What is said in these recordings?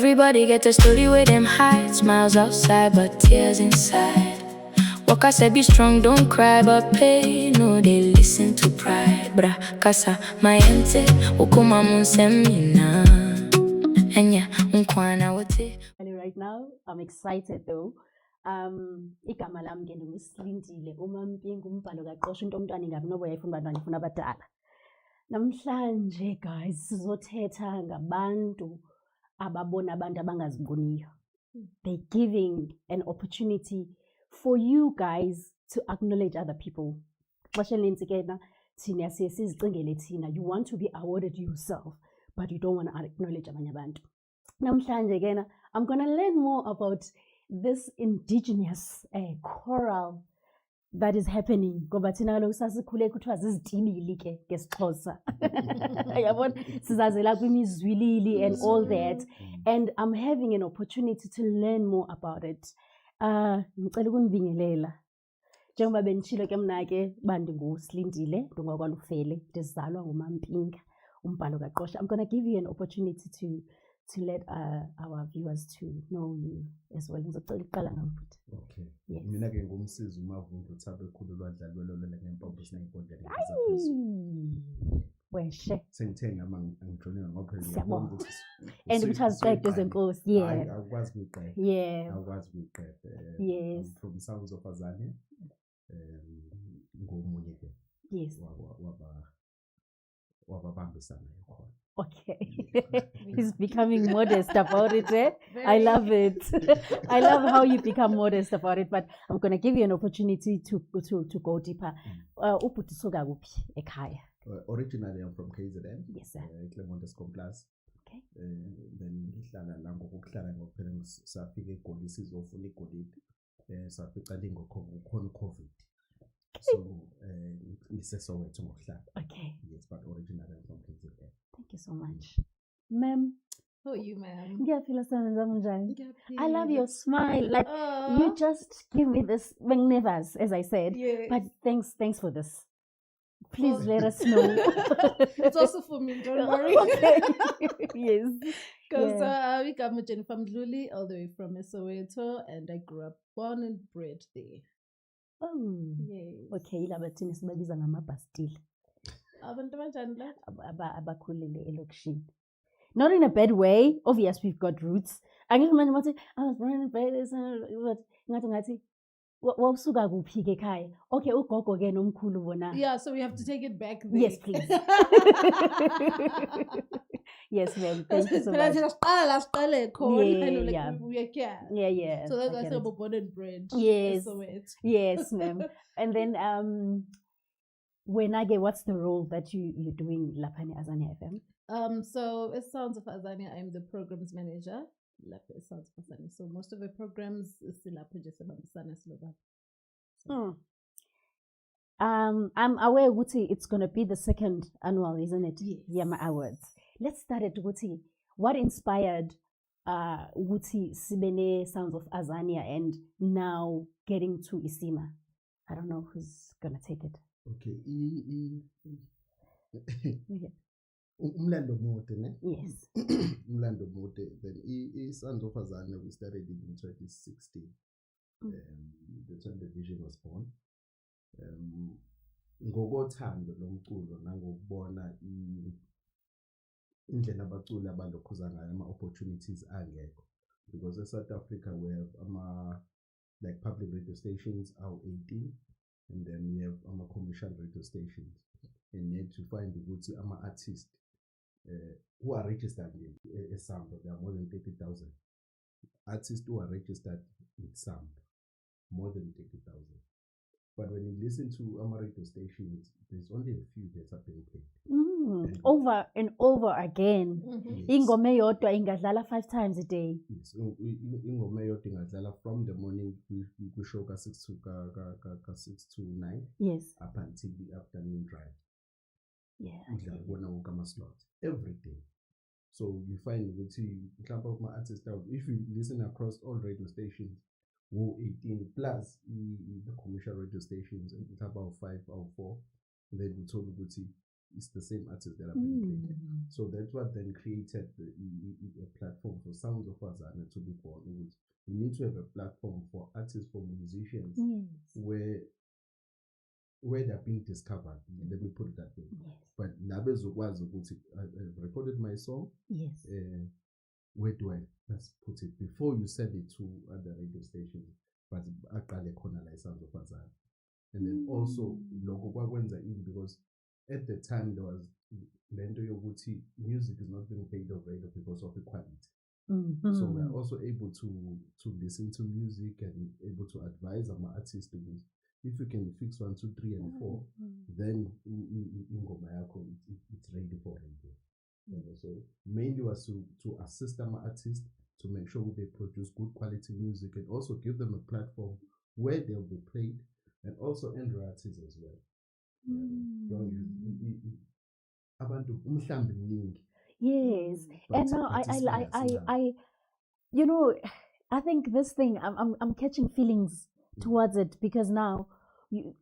Everybody get a story with them hide, smiles outside but tears inside. Waka said be strong, don't cry, but pain, no, they listen to pride. Bra, kasa, mayente, ukuma munsemina. Enya, unkwana wote. Right now, I'm excited though. Igama lami ke nguSilindile uMampinga umbhalo kaQosha into umntwana ingabi nobo yayifuna abantwana ifuna abadala. Namhlanje guys sizothetha ngabantu ababona abantu abangaziboniyo. They're giving an opportunity for you guys to acknowledge other people. Xesha elinintsi ke na thina siye sizicingele thina, you want to be awarded yourself but you don't want to acknowledge abanye abantu. Namhlanje ke na I'm going to learn more about this indigenous choral that is happening. Ngoba thina kaloku sasikhule kuthiwa zizitibili ke ngesixhosa. Yabona sizazela kwimizwilili and all that, and I'm having an opportunity to learn more about it. Ngicela ukunibingelela. Njengoba benitshilo ke mna ke bandinguSilindile NdungakwaLufele, ndizalwa nguMampinga umbhalo kaQosha. I'm going to give you an opportunity to let our viewers to know you as well. Ngizocela uqala ngafuthi. Okay. Yes. Mina ke ngumsizi uMavundu Thabo ekhulu lwadlala lolole ngempompo sinayibhodlela. Weshe. Sengithe nama ngijone ngoba Siyabonga. And ukuthi aziqede zenkosi. Yeah. Awukwazi ukuyiqeda. Yeah. Awukwazi ukuyiqeda. Yes. I'm from Sounds of Azania. Ngomunye ke. Yes. Wababambisana khona. Okay. He's becoming modest about it. Eh? I love it. I love how you become modest about it, but I'm going to give you an opportunity to go deeper. Uputi soga kuphi ekhaya? Originally I'm from KZN. Yes, sir. Clermont Escomplas. Okay. Then ngihlala la ngokuhlala ngokuphela safika eGoli sizofuna igolide. Safica lingokhona uCovid. So ngiseSoweto ngokuhlala. Okay. Yes, but originally I'm from KZN. Thank you so much. Ma'am. How are you, ma'am? Ngiyaphila sana njani? I love your smile. Like you just give me this nervous, as I said. Yes. But thanks for this. Please let us know. It's also for me, don't worry. Okay. Yes. Because we got Jennifer Mdluli all the way from Soweto, and I grew up, born and bred there. Oh. Yes. Okay, laba thina sibabiza ngamabhastile. Abantu abanjani la? Abakhulele elokishini. Not in a bad way. Obviously, we've got roots. Angisho manje mathi I was born and bred but ngathi wawusuka kuphi ke ekhaya? Okay, ugogo ke nomkhulu bona. Yeah, so we have to take it back there. Yes, please. Yes, ma'am. Thank you so much. Yeah. Yeah. So that's I why I get said it. we're born and bred. Yes. Soweto. Yes, ma'am. And then what's the role that you're doing lapha Azania FM? So it Sounds of Azania, I'm the programs manager. Lapha at Sounds of Azania. So most of the programs silapho nje sebambisana siloba. I'm aware Guti it's gonna be the second annual, isn't it? Yes. Yama Awards. Let's start at Guti. What inspired Guti Sibene Sounds of Azania and now getting to Isima? I don't know who's gonna take it. Okay. Yeah. Umlando mude ne? Yes. Umlando mude. Then Sounds of Azania we started it in 2016. That's when the vision was born. Ngokothando lomculo nangokubona indlela abaculi abalokhuza ngayo ama-opportunities angekho, because in South Africa we have like public radio stations are 18, and then we have commercial radio stations, and yet to find ukuthi ama-artists who are registered in Samba, there are more than 30,000 artists who are registered in Samba, more than 30,000. But when you listen to our radio stations, there's only a few that are being played. Over and over again. Yes. Ingoma eyodwa ingadlala 5 times a day. Yes. Ingoma eyodwa ingadlala from the morning we show ka 6 to 9. Yes. Up until the afternoon drive. Yeah. Udlala bona wonke ama-slot every day. So you find ukuthi mhlawumbe kuma artists out, if you listen across all radio stations, 18 plus the commercial radio stations, and about 5 or 4, then we told ukuthi it's the same artists that are being played. Mm. So that's what then created a platform for Sounds of Azana to be born. We need to have a platform for artists, for musicians, Yes. where they're being discovered. Let me put it that way. Yes. But nabezokwazi ukuthi I've recorded my song. Yes. Where do I best put it before you send it to other radio stations? But aqale khona la Sounds of Azana. And then also lokho kwakwenza ini because at the time there was lento yokuthi music is not being played on radio because of equality. Mm-hmm. So we are also able to listen to music and able to advise our artists to use. If you can fix 1, 2, 3, and 4, then ingoma yakho it's ready for radio. So mainly was to assist our artists to make sure they produce good quality music and also give them a platform where they'll be played and also earn royalties as well. Abantu umhlambi mningi. Yes, But- and now but it's biased, I, you know, I think this thing I'm catching feelings towards it because now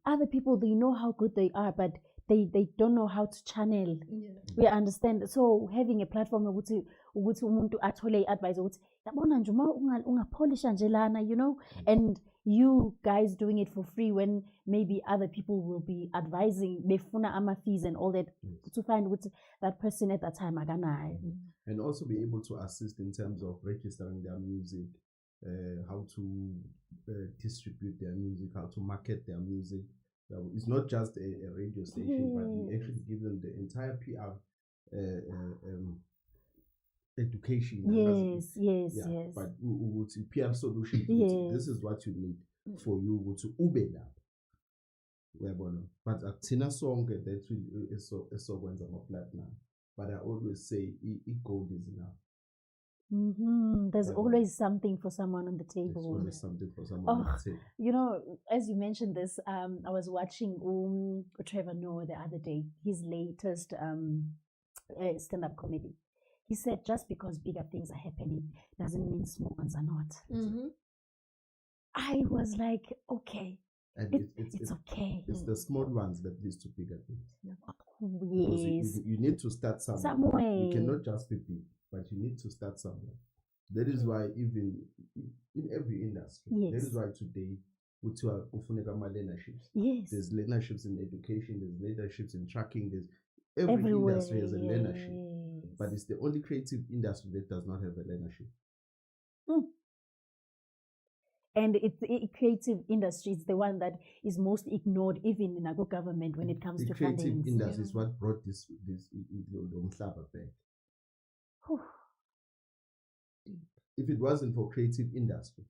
other people, they know how good they are, but they don't know how to channel. Yeah. We understand. So having a platform ukuthi umuntu athole advice ukuthi yabona nje uma ungapolisha nje lana, you know, and you guys doing it for free when maybe other people will be advising befuna ama fees and all that to find that person at that time akanayo. And also be able to assist in terms of registering their music, how to distribute their music, how to market their music. It's not just a radio station, but we actually give them the entire PR education. Yes. Yeah, but PR solution. Yes. This is what you need for you to ube that. But a Tina song that is so when I'm platinum. But I always say gold is enough. There's always something for someone on the There's table. always something for someone to say. You know, as you mentioned this, I was watching Trevor Noah the other day, his latest stand-up comedy. He said just because bigger things are happening doesn't mean small ones are not. I was like, okay, And it's okay. It's the small ones that leads to bigger things. Because Yes, you need to start somewhere. somewhere. You cannot just be big, but you need to start somewhere. That is why even in every industry, that Yes. is why today ufuneka leaderships. Yes, There's leaderships in education, there's leaderships in tracking, there's every everywhere. industry has a leadership. Yes. But it's the only creative industry that does not have a leadership. And creative industry is the one that is most ignored, even in our government, when it comes The to creative funding. industry is what brought this umhlaba back. If it wasn't for creative industry,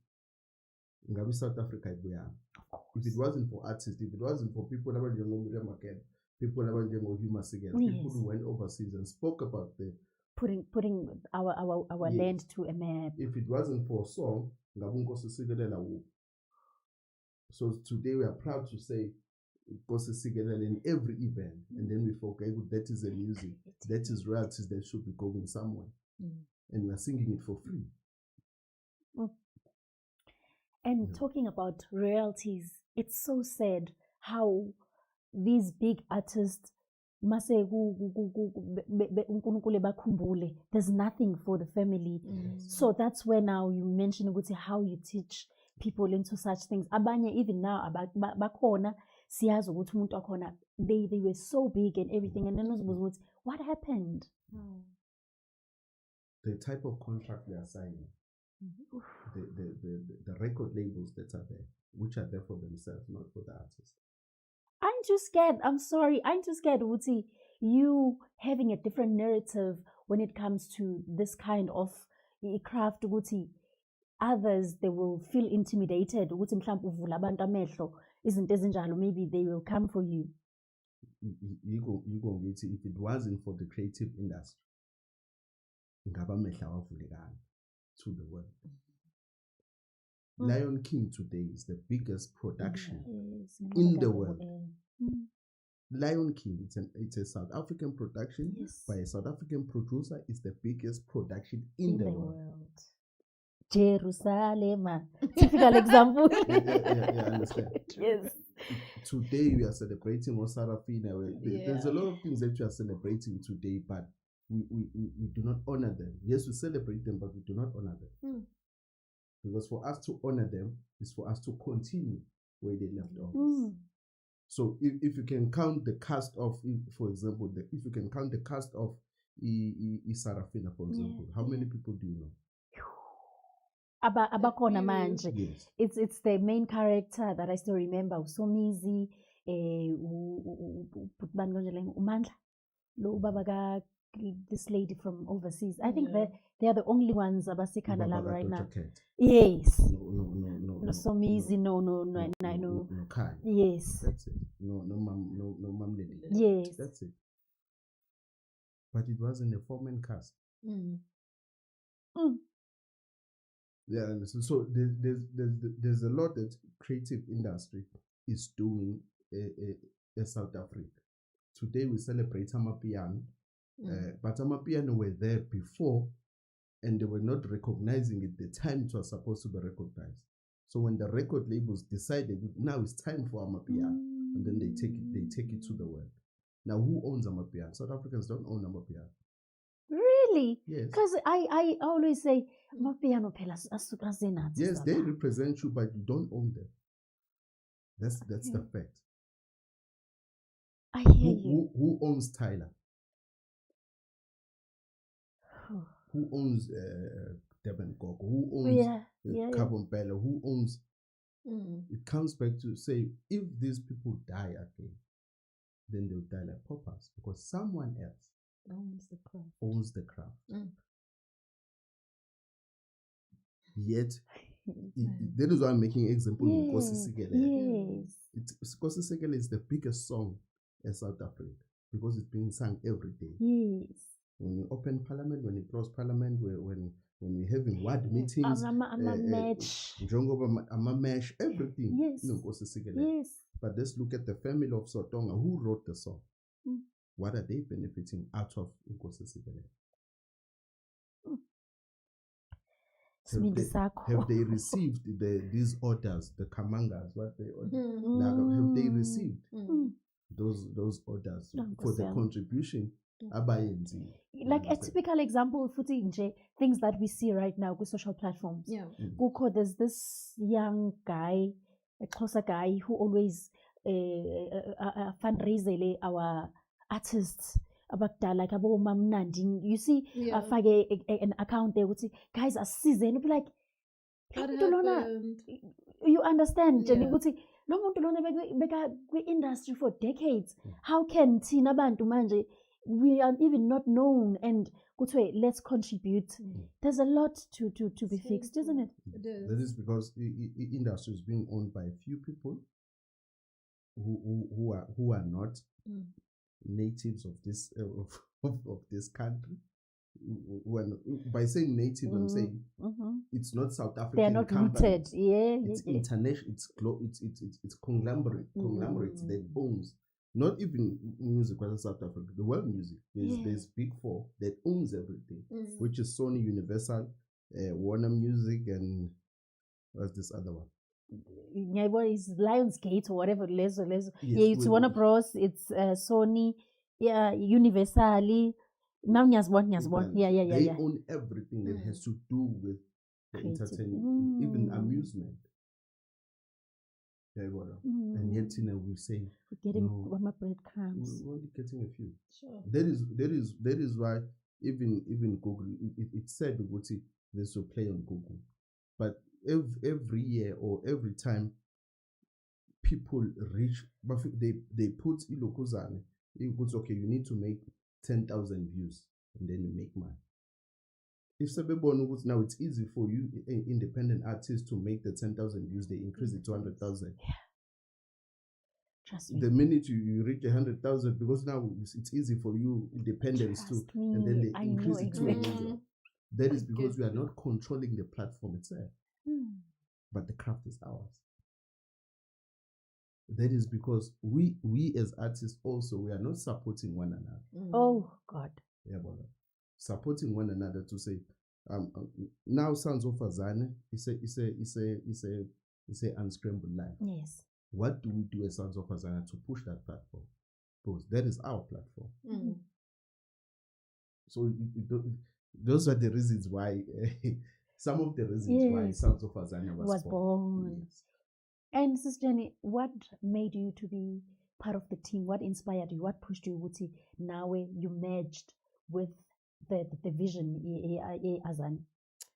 Ngabi South Africa ibuyana. If it wasn't for artists, if it wasn't for people abanjengo Market, people abanjengo Hugh Masekela, people who went overseas and spoke about the putting our Yes. land to a map. if it wasn't for song, Ngabi Nkosi Sikelel awu. So today we are proud to say Nkosi Sikelel in every event, and then we forget that is the music, that is royalties that should be going somewhere, and we are singing it for free. And talking about royalties, it's so sad how these big artists mase uNkulunkulu bakhumbule, there's nothing for the family. So that's where now you mentioned ukuthi how you teach people into such things. Abanye even now bakhona siyazi ukuthi umuntu wakhona they were so big and everything, and then uzibuza ukuthi what happened? The type of contract they are signing, the record labels that are there, which are there for themselves, not for the artist. Aren't you scared? I'm sorry. Aren't you scared, Wuti? You having a different narrative when it comes to this kind of craft, Wuti. Others, they will feel intimidated. Wuti mhlambe uvula abantu amehlo, izinto ezinjalo, maybe they will come for you. You go get it. If it wasn't for the creative industry, ngaba amehlo awavulekanga to the world. Lion King today is the biggest production in the world. Lion King, it's a South African production by a South African producer. It's the biggest production in the world. Jerusalem. Typical example. Yeah, I understand. Yes. Today we are celebrating Sarafina. There's a Yeah. lot of things that we are celebrating today, but we do not honor them. Yes, we celebrate them, but we do not honor them. Because for us to honor them is for us to continue where they left off. So if you can count the cast of, for example, if you can count the cast of Sarafina, for example, how many people do you know? Abakona manje. Yes. It's the main character that I still remember. Somizi, Umandla, lo baba ka this lady from overseas. I think they are the only ones abasikana love right now. Cat. Yes. No. Somizi, no. No, Kai. Yes. That's it. No, mom lady. Yes. That's it. But it wasn't a four-man cast. Yeah, so there's a lot that creative industry is doing in South Africa. Today we celebrate Amapiano, but Amapiano were there before, and they were not recognizing it the time it was supposed to be recognized. So when the record labels decided now it's time for Amapiano, and then they take it to the world. Now who owns Amapiano? South Africans don't own Amapiano. Really? Yes. Because I always say, Mapiano pelas asuka. Yes, they represent you, but you don't own them. That's the fact. I hear you. Who owns Tyler? Who owns Devin Coco? Who owns Carbon Pella? Who owns? It comes back to say, if these people die again, then they'll die like paupers because someone else owns the craft. Yet, that is why I'm making example of Nkosi Sikelel. Yes. Nkosi Sikelel is the biggest song in South Africa because it's being sung every day. Yes. When you open parliament, when you close parliament, when we're having ward meetings, Amamesh, everything. Yes. Nkosi Sikelel. Yes. But let's look at the family of Sotonga. Who wrote the song? What are they benefiting out of Nkosi Sikelel? Have they received these orders, the Kamangas, what they order? Have they received those orders for the contribution? Like a typical example, things that we see right now with social platforms. There's this young guy, a Xhosa guy who always fundraise our artists. Like you see, an account there would say, guys are seasoned. You'd be like, you understand? And you would say, no industry for decades. How can Tina Bantu Manje, we are even not known, and let's contribute. There's a lot to be fixed, isn't it? That is because the industry is being owned by a few people who are not natives of this of this country. By saying native, I'm saying it's not South African. They are not companies. rooted. It's international. It's conglomerates that owns not even music in South Africa. The world music. There's Big Four that owns everything, which is Sony, Universal, Warner Music, and what's this other one? It's Lionsgate or whatever. It's Warner Bros. It's Sony, Universal. Now Nyasbon. They own everything that has to do with the entertainment, even amusement. And yet, we say we're getting breadcrumbs. We're only getting a few. Sure. That is why even Google it said this will play on Google, but every year or every time people reach, but they put ilokuzane. It puts okay, you need to make 10,000 views and then you make money. If now it's easy for you independent artists to make the 10,000 views, they increase it to 100,000. Yeah. Trust me. The minute you reach 100,000, because now it's easy for you independents too, and then they increase it to 1 million. That is because we are not controlling the platform itself, but the craft is ours. That is because we as artists also, we are not supporting one another. Oh God. Yeah, but supporting one another to say, Now Sons of Azane is a unscrambled line. Yes. What do we do as Sons of Azane to push that platform? Because that is our platform. Mm. So those are the reasons why, some of the reasons why Yes. Sons of Azania Was born. Yes. And Sister Jenny, what made you to be part of the team? What inspired you? What pushed you? Wuti, now you merged with the vision, Azani,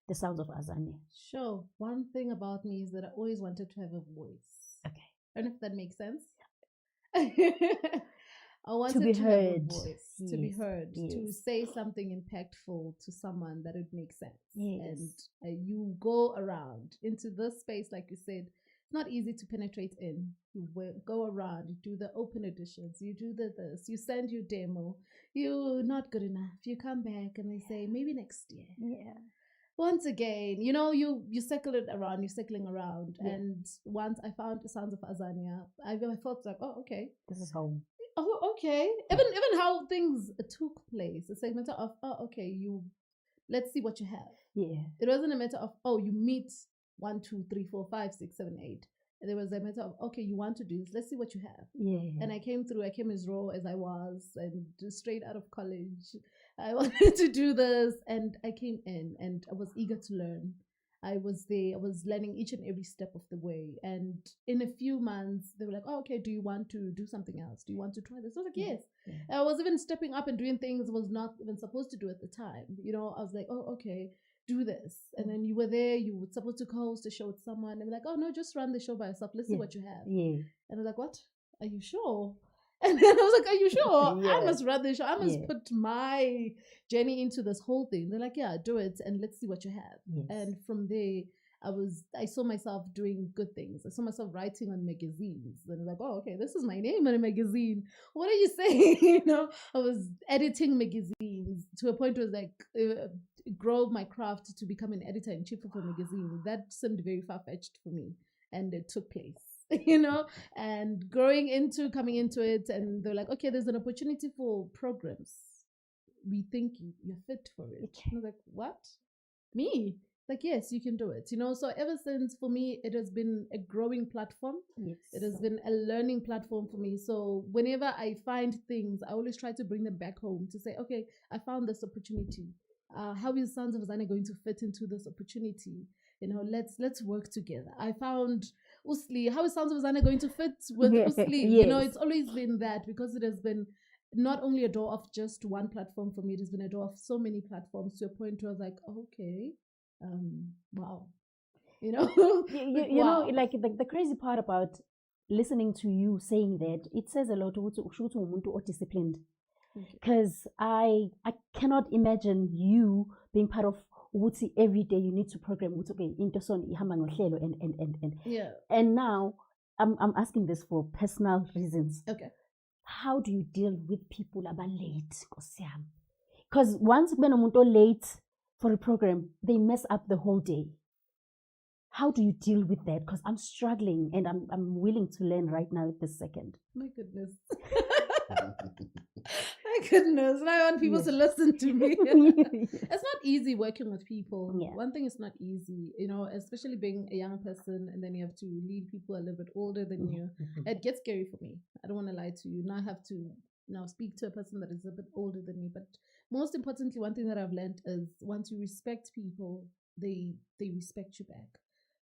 the sounds of Azani. Sure. One thing about me is that I always wanted to have a voice. Okay. I don't know if that makes sense. I wanted be to have a heard. voice, to be Yes, heard, to yes. say something impactful to someone that would make sense. Yes. And you go around into this space, like you said, it's not easy to penetrate in. You go around, you do the open editions, you do this, you send your demo, you're not good enough. You come back and they say, maybe next year. Yeah. Once again, you circle it around, you're circling around. Yeah. And once I found the Sounds of Azania, I felt like, oh, okay. This is home. Oh, okay. Even how things took place. It's like a matter of, oh, okay, let's see what you have. Yeah. It wasn't a matter of, oh, you meet 1, 2, 3, 4, 5, 6, 7, 8. There was a matter of, okay, you want to do this, let's see what you have. Yeah. And I came as raw as I was, and just straight out of college. I wanted to do this, and I came in, and I was eager to learn. I was there, I was learning each and every step of the way. And in a few months, they were like, oh, okay, do you want to do something else? Do you want to try this? I was like, yes. Yeah. I was even stepping up and doing things I was not even supposed to do at the time. I was like, oh, okay, do this. And then you were there, you were supposed to host a show with someone. And they're like, oh, no, just run the show by yourself. Let's see what you have. Yeah. And I was like, what? Are you sure? And then I was like, are you sure? Yeah. I must run the show. I must Yeah. put my journey into this whole thing. They're like, yeah, do it. And let's see what you have. Yes. And from there, I saw myself doing good things. I saw myself writing on magazines. And I was like, oh, okay, this is my name on a magazine. What are you saying? I was editing magazines to a point where it was like, grow my craft to become an editor-in-chief of a magazine. That seemed very far-fetched for me. And it took place. And coming into it, and they're like, okay, there's an opportunity for programs. We think you're fit for it. Okay. And I was like, what? Me? Like, yes, you can do it. So ever since, for me, it has been a growing platform. Yes. It has been a learning platform for me. So whenever I find things, I always try to bring them back home to say, okay, I found this opportunity. How is Sons of Azania going to fit into this opportunity? Let's work together. I found Usli. How is Sons of Azania going to fit with Usli? Yes. It's always been that, because it has been not only a door of just one platform for me, it has been a door of so many platforms, to a point where I was like, oh, okay, wow. You Wow. know, like the crazy part about listening to you saying that, it says a lot ukuthi usho umuntu disciplined. Okay. Because I cannot imagine you being part of ukuthi every day you need to program ukuthi okay into son ihamba ngohlelo and Yeah. and now I'm asking this for personal reasons. Okay. How do you deal with people aba late, Nkosi yami? Because once kunomuntu late for a program, they mess up the whole day. How do you deal with that? Because I'm struggling, and I'm willing to learn right now at this second. My goodness. My goodness. And I want people to listen to me. It's not easy working with people. Yeah. One thing is not easy, especially being a young person, and then you have to lead people a little bit older than you. It gets scary for me. I don't want to lie to you. Now I have to speak to a person that is a bit older than me. But most importantly, one thing that I've learned is once you respect people, they respect you back.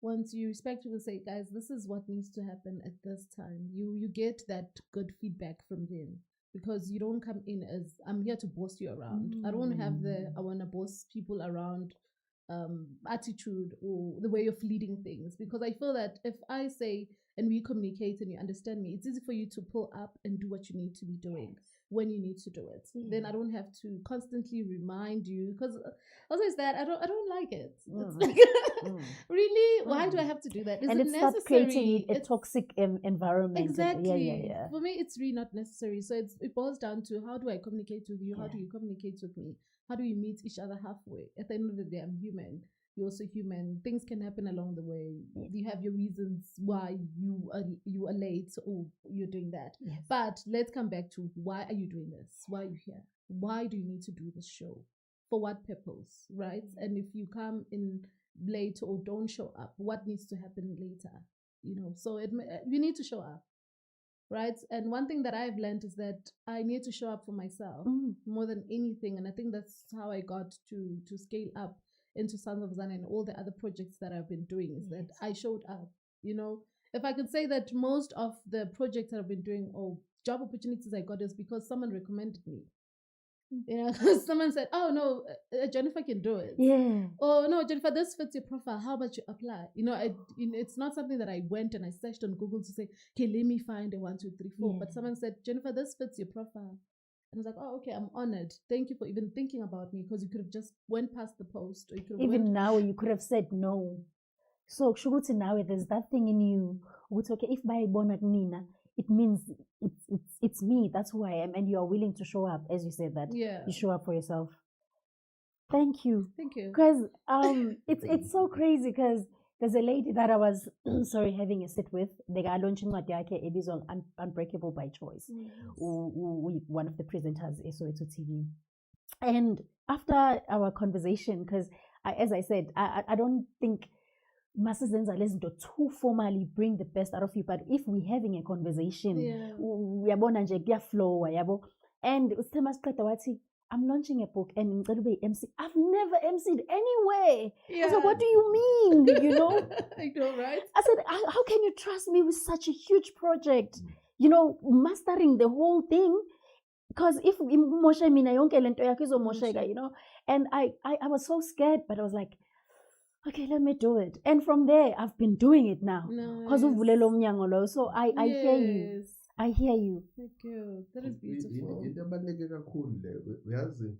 Once you respect people, say, guys, this is what needs to happen at this time. You get that good feedback from them, because you don't come in as, I'm here to boss you around. I don't want to have I want to boss people around attitude or the way of leading things, because I feel that if I say and we communicate and you understand me, it's easy for you to pull up and do what you need to be doing when you need to do it. Then I don't have to constantly remind you, because also is that I don't like it. It's like, really, why do I have to do that? Is and it it starts necessary? creating a toxic environment. Exactly. Yeah. For me, it's really not necessary. So it boils down to, how do I communicate with you? How Yeah. do you communicate with me? How do we meet each other halfway? At the end of the day, I'm human. You're also human. Things can happen along the way. Yeah. You have your reasons why you are late or you're doing that. Yes. But let's come back to, why are you doing this? Why are you here? Why do you need to do this show? for what purpose, right? And if you come in late or don't show up, what needs to happen later? So you need to show up, right? And one thing that I've learned is that I need to show up for myself more than anything. And I think that's how I got to scale up into Sons of Zana and all the other projects that I've been doing, is that I showed up. If I could say that most of the projects that I've been doing or job opportunities I got is because someone recommended me. Someone said, "Oh no, Jennifer can do it." Yeah. "Oh no, Jennifer, this fits your profile. How about you apply?" It's not something that I went and I searched on Google to say, "Okay, let me find a 1, 2, 3, 4." Yeah. But someone said, "Jennifer, this fits your profile." And I was like, "Oh, okay, I'm honored. Thank you for even thinking about me," because you could have just went past the post, or you could have Even now, you could have said no. So, Shuguti, now there's that thing in you. Okay, if by born at Nina, it means it's me. That's who I am, and you are willing to show up, as you said that. Yeah. You show up for yourself. Thank you. Thank you. Because it's so crazy. Because there's a lady that I was having a sit with. They got launching Unbreakable by Choice. Yes. One of the presenters, SOETO TV. And after our conversation, because as I said, I don't think masizenza lezinto too formally bring the best out of you, but if we're having a conversation, uyabona nje kuyaflow yabo. And usithe masiqeda wathi, I'm launching a book and ngicela ube MC. I've never MC'd anywhere. I said, what do you mean? I know, right? I said, how can you trust me with such a huge project? Mastering the whole thing. Because if Moshe mina yonke lento yakho izomosheka, and I was so scared, but I was like, okay, let me do it. And from there, I've been doing it now. Because So I hear you. I hear you. Thank you. That is beautiful. Into ebaluleke kakhulu le uyazi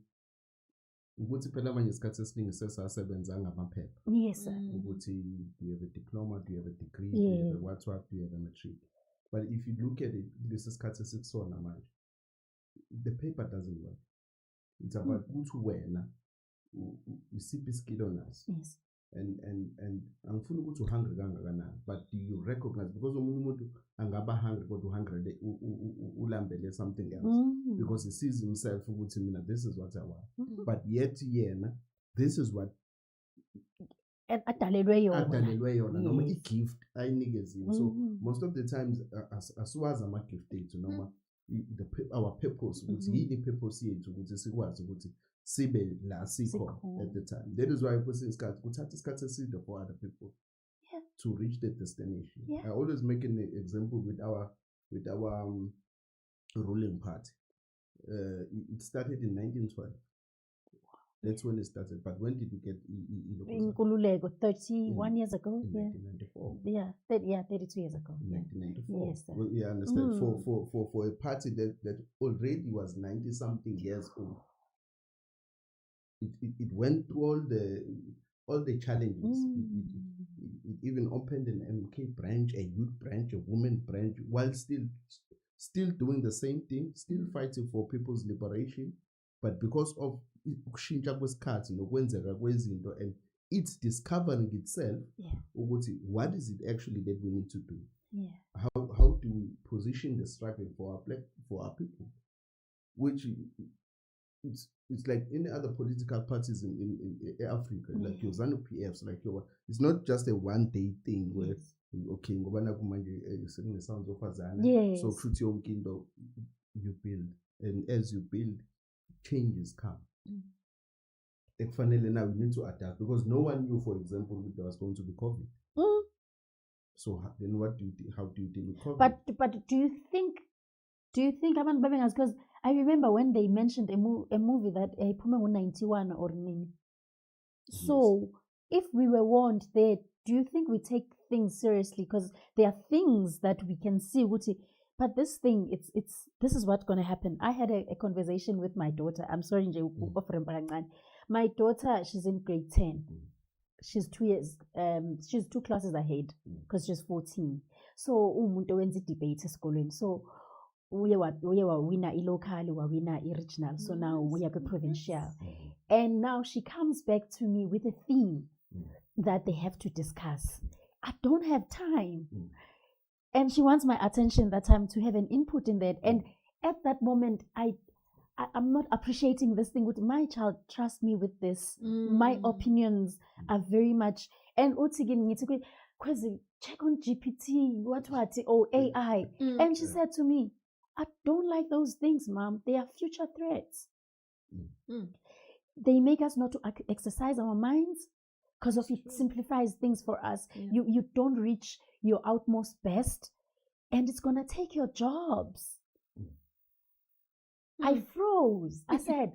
ukuthi phela manje isikhathi esiningi sesasebenza ngamaphepha. Yes, sir. Ukuthi do you have a diploma, do you have a degree, do you have a what, do you have a matric? But if you look at it, this is isikhathi esikusona manje. The paper doesn't work. It's about ukuthi wena isiphi iskill onaso. Yes. And angifuni ukuthi uhungry kangakanani, but do you recognize, because omunye umuntu angaba hungry kodwa uhungry ulambele something else because he sees himself ukuthi mina this is what I want, but yet yena this is what adalelwe yona noma i-gift ayinikeziwe. So most of the times asiwazi ama-gift ethu noma our purpose ukuthi yini purpose yethu ukuthi sikwazi ukuthi sibe la sikho at the time. That is why kwesinye isikhathi kuthatha isikhathi eside for other people to reach the destination. I always make an example with our ruling party. It started in 1912. That's when it started. But when did we get Nkululeko? 31 years ago. In 1994. 32 years ago. In 1994. Yes, sir. Well, you understand? For a party that already was 90 something years old. It went through all the challenges. It even opened an MK branch, a youth branch, a women branch, while still doing the same thing, still fighting for people's liberation. But because of ukushintsha kwesikhathi nokwenzeka kwezinto and it's discovering itself, what is it actually that we need to do? How do we position the struggle for our people? Which it's like any other political parties in Africa, like your ZANU-PFs, like it's not just a one-day thing where okay, ngoba naku manje sounds of Azana. So futhi yonke into you build, and as you build, changes come. Finally, now we need to adapt because no one knew, for example, there was going to be COVID. So then, how do you deal with COVID? But do you think abantu babengazi, because I remember when they mentioned a movie that Pumengu 91 or nini. So if we were warned there, do you think we take things seriously? Because there are things that we can see, but this thing, this is what's going to happen. I had a conversation with my daughter. I'm sorry, my daughter, she's in grade 10. She's 2 years. She's 2 classes ahead because she's 14. So umuntu wenza debate esikolweni. So we wina local, we wina regional. So now we have a provincial. And now she comes back to me with a theme that they have to discuss. I don't have time. And she wants my attention that time to have an input in that. And at that moment, I I'm not appreciating this thing with my child. Trust me with this. My Mm. opinions are very much. And because check on GPT, what, or AI. Mm. And she said to me, I don't like those things, mom. They are future threats. Mm. They make us not to exercise our minds because of it True. simplifies things for us. Yeah. You don't reach your utmost best, and it's gonna take your jobs. I Mm. froze. I said,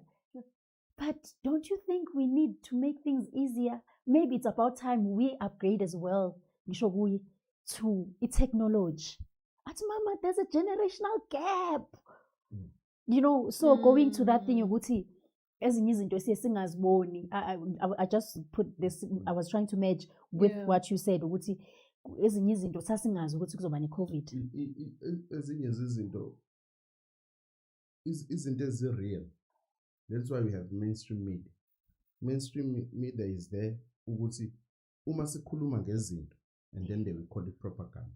but don't you think we need to make things easier? Maybe it's about time we upgrade as well, ngisho kuye, to technology. But mama, there's a generational gap. You know, so going to that thing yokuthi ezinye izinto siye singaziboni. I just put this, I was trying to match with Yeah. what you said ukuthi ezinye izinto sasingazi ukuthi kuzoba ne-COVID. Ezinye zizinto izinto ezi-real. That's why we have mainstream media. Mainstream media is there ukuthi uma sikhuluma ngezinto, and then they will call it propaganda,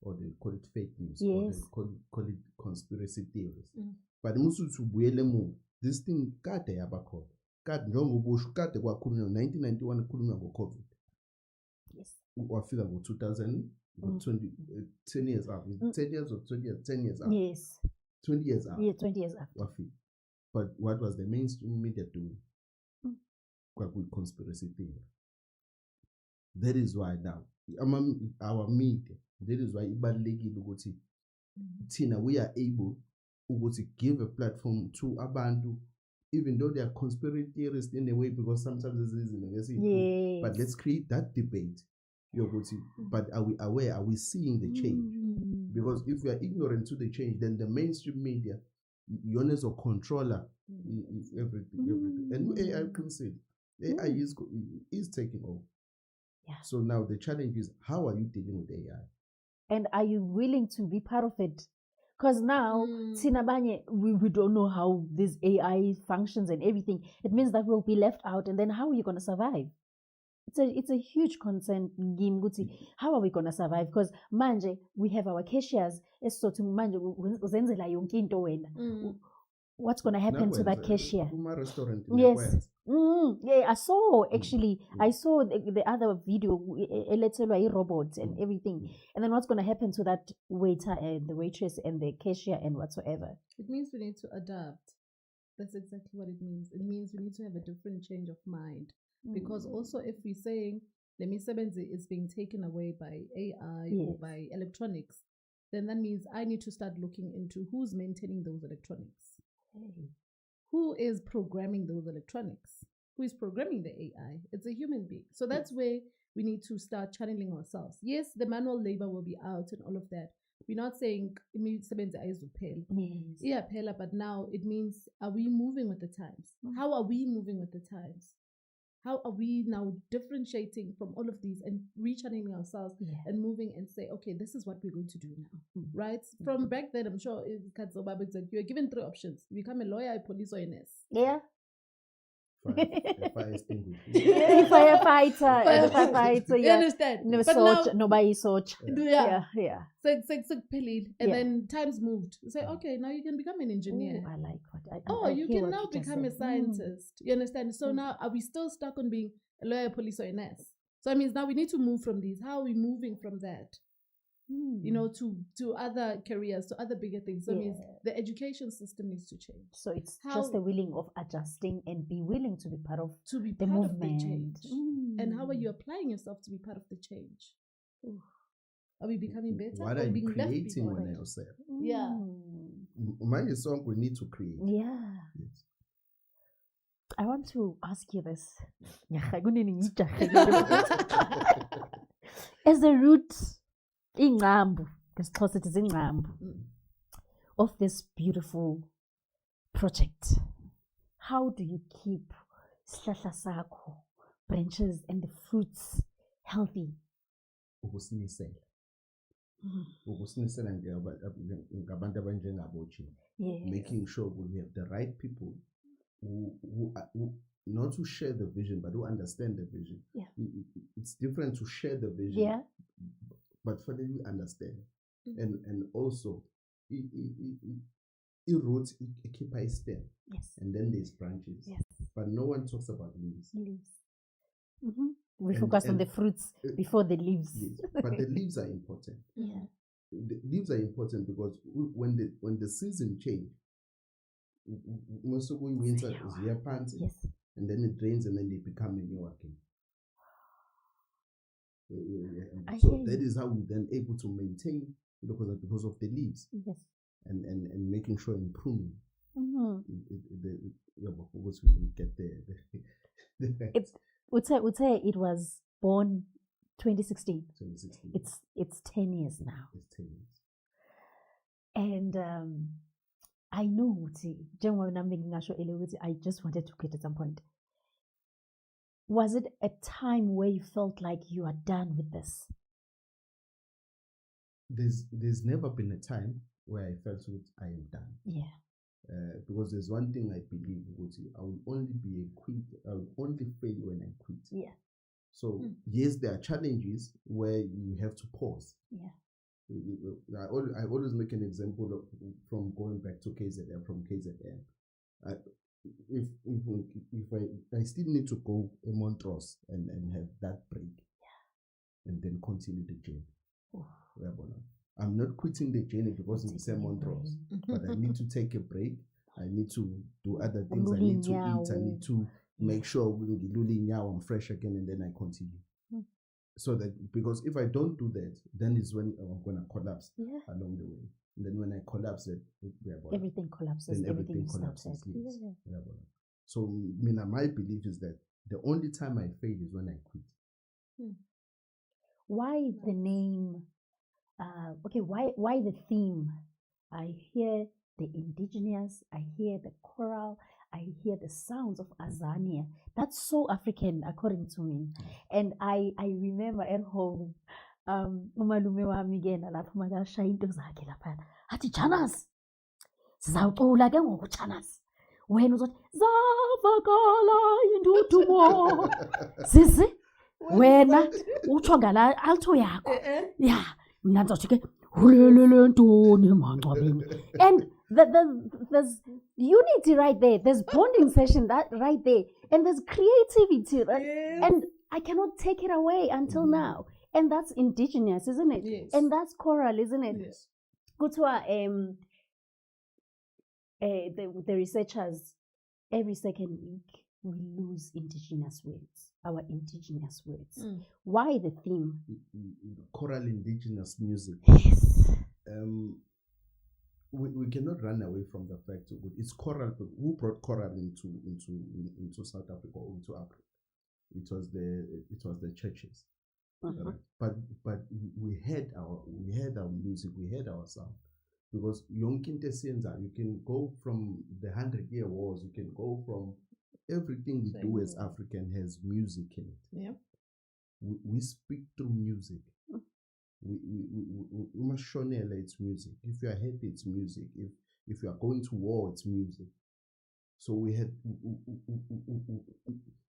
or they will call it fake news, or they Yes. will call it conspiracy theories. Mm. But musuthi ubuyele emuva, this thing kade yabakhona. Kade njengoba usho kade kwakhulunywa 1991 kukhulunywa ngo-COVID. Yes. Wafika ngo-2000 20 10 years after. 10 years or 20 years, 10 years after. Yes. 20 years after. Yeah, 20 years after. Wafika. But what was the mainstream media doing? With conspiracy theory. That is why now our media, that is why ibalulekile ukuthi thina we are able ukuthi give a platform to abantu, even though they are conspiracy theorists in a way, because sometimes this is Yes. but let's create that debate. But are we aware? Are we seeing the change? Because if we are ignorant to the change, then the mainstream media, honest or controller, is everything. And AI can say AI is taking over. Yeah. So now the challenge is, how are you dealing with AI? And are you willing to be part of it? Because now, Sinabanye, we don't know how this AI functions and everything. It means that we'll be left out, and then how are you going to survive? It's a huge concern. How are we going to survive? Because manje we have our cashiers. Manje uzenzela yonke into wena. What's going to happen to that cashier? Restaurant. Yes. Yeah, I saw actually. I saw the other video. Robots and everything. And then what's going to happen to that waiter and the waitress and the cashier and whatsoever? It means we need to adapt. That's exactly what it means. It means we need to have a different change of mind. Because also, if we're saying the misebenzi is being taken away by AI or by electronics, then that means I need to start looking into who's maintaining those electronics. Who is programming those electronics? Who is programming the AI? It's a human being. So that's where we need to start channeling ourselves. Yes, the manual labor will be out and all of that. We're not saying yeah, but now it means, are we moving with the times? How are we moving with the times? How are we now differentiating from all of these and rechanneling ourselves and moving and say, okay, this is what we're going to do now, right? From back then, I'm sure you were given 3 options: you become a lawyer, a police, or a nurse. Yeah. Fire extinguisher. Firefighter. You Yeah. understand? No, but soldier, nobody soldier. Yeah. Yeah. And then times moved. Say, okay, now you can become an engineer. Oh, I like what I you hear can what now you just become a said. scientist. You understand? So now, are we still stuck on being a lawyer, police, or a nurse? So it means now we need to move from these. How are we moving from that? You know, to other careers, to other bigger things. So it means the education system needs to change. So it's just a willing of adjusting and be willing to be part of the movement. Of the change. And how are you applying yourself to be part of the change? Are we becoming better? What or are you being left creating behind? when yourself? Yeah. Mine is song we need to create. Yeah. Yes. I want to ask you this. As the root ingqambu, because it is ingqambu, of this beautiful project, how do you keep sihlahla sakho, branches and the fruits healthy? Ukusinisela ngabantu abanjengabo thina. Making sure we have the right people who not to share the vision, but who understand the vision. It's different to share the vision, but finally understand. And also roots keep a stem, Yes. and then there's branches. Yes. But no one talks about leaves. Leaves. We And- focus on and- the fruits before the leaves. Yes. But the leaves are important. Yeah. The leaves are important because when the season change, most of winter is year pants, Yes. and then it rains, and then they become a new again. And I so hear that you. is how we then able to maintain because of the leaves Yes. and making sure and pruning. Because we get there. It's would say it was born 2016. 2016. It's 10 years now. It's 10 years. And I know ukuthi njengoba nami ngingasho ukuthi I just wanted to quit at some point. Was it a time where you felt like you are done with this? There's never been a time where I felt that I am done. Yeah. Because there's one thing I believe, I will only be a quit. I will only fail when I quit. Yeah. So yes, there are challenges where you have to pause. Yeah. I always make an example from going back to KZN. From KZN, if I still need to go to Montrose and have that break, and then continue the journey. I'm not quitting the journey because it's a Montrose, but I need to take a break. I need to do other things. I need to eat. I need to make sure I'm fresh again, and then I continue. So that, because if I don't do that, then is when I'm gonna collapse along the way. And then when I collapse, everything collapses. Then everything collapses. Yes. So, my belief is that the only time I fail is when I quit. Why the name? Okay, why the theme? I hear the indigenous. I hear the choral. I hear the sounds of Azania. That's so African, according to me. And I remember at home, umalume wami kena lapho makashaya into zakhe lapha. Athi Chanas, sizawucula ke ngoku Chanas. Wena uzothi zavakala indudumo. Sisi, wena utsho ngala alto yakho. Yeah, mna ngizothi ke hulelele ntoni emangcwabeni. And there's unity right there. There's bonding session right there, and there's creativity, right? Yes. And I cannot take it away until now. And that's indigenous, isn't it? Yes. And that's choral, isn't it? Yes. Kuthiwa the researchers, every second week we lose indigenous words, our indigenous words. Why the theme? Choral indigenous music. Yes. We cannot run away from the fact that it's choral. Who brought choral into South Africa or into Africa? It was the churches. Right? But we had our music, we had our sound, because you can go from the 100-Year Wars, you can go from everything we do as African has music in it. Yeah. We speak through music. We must show it's music. If you are happy, it's music. If you are going to war, it's music. So we had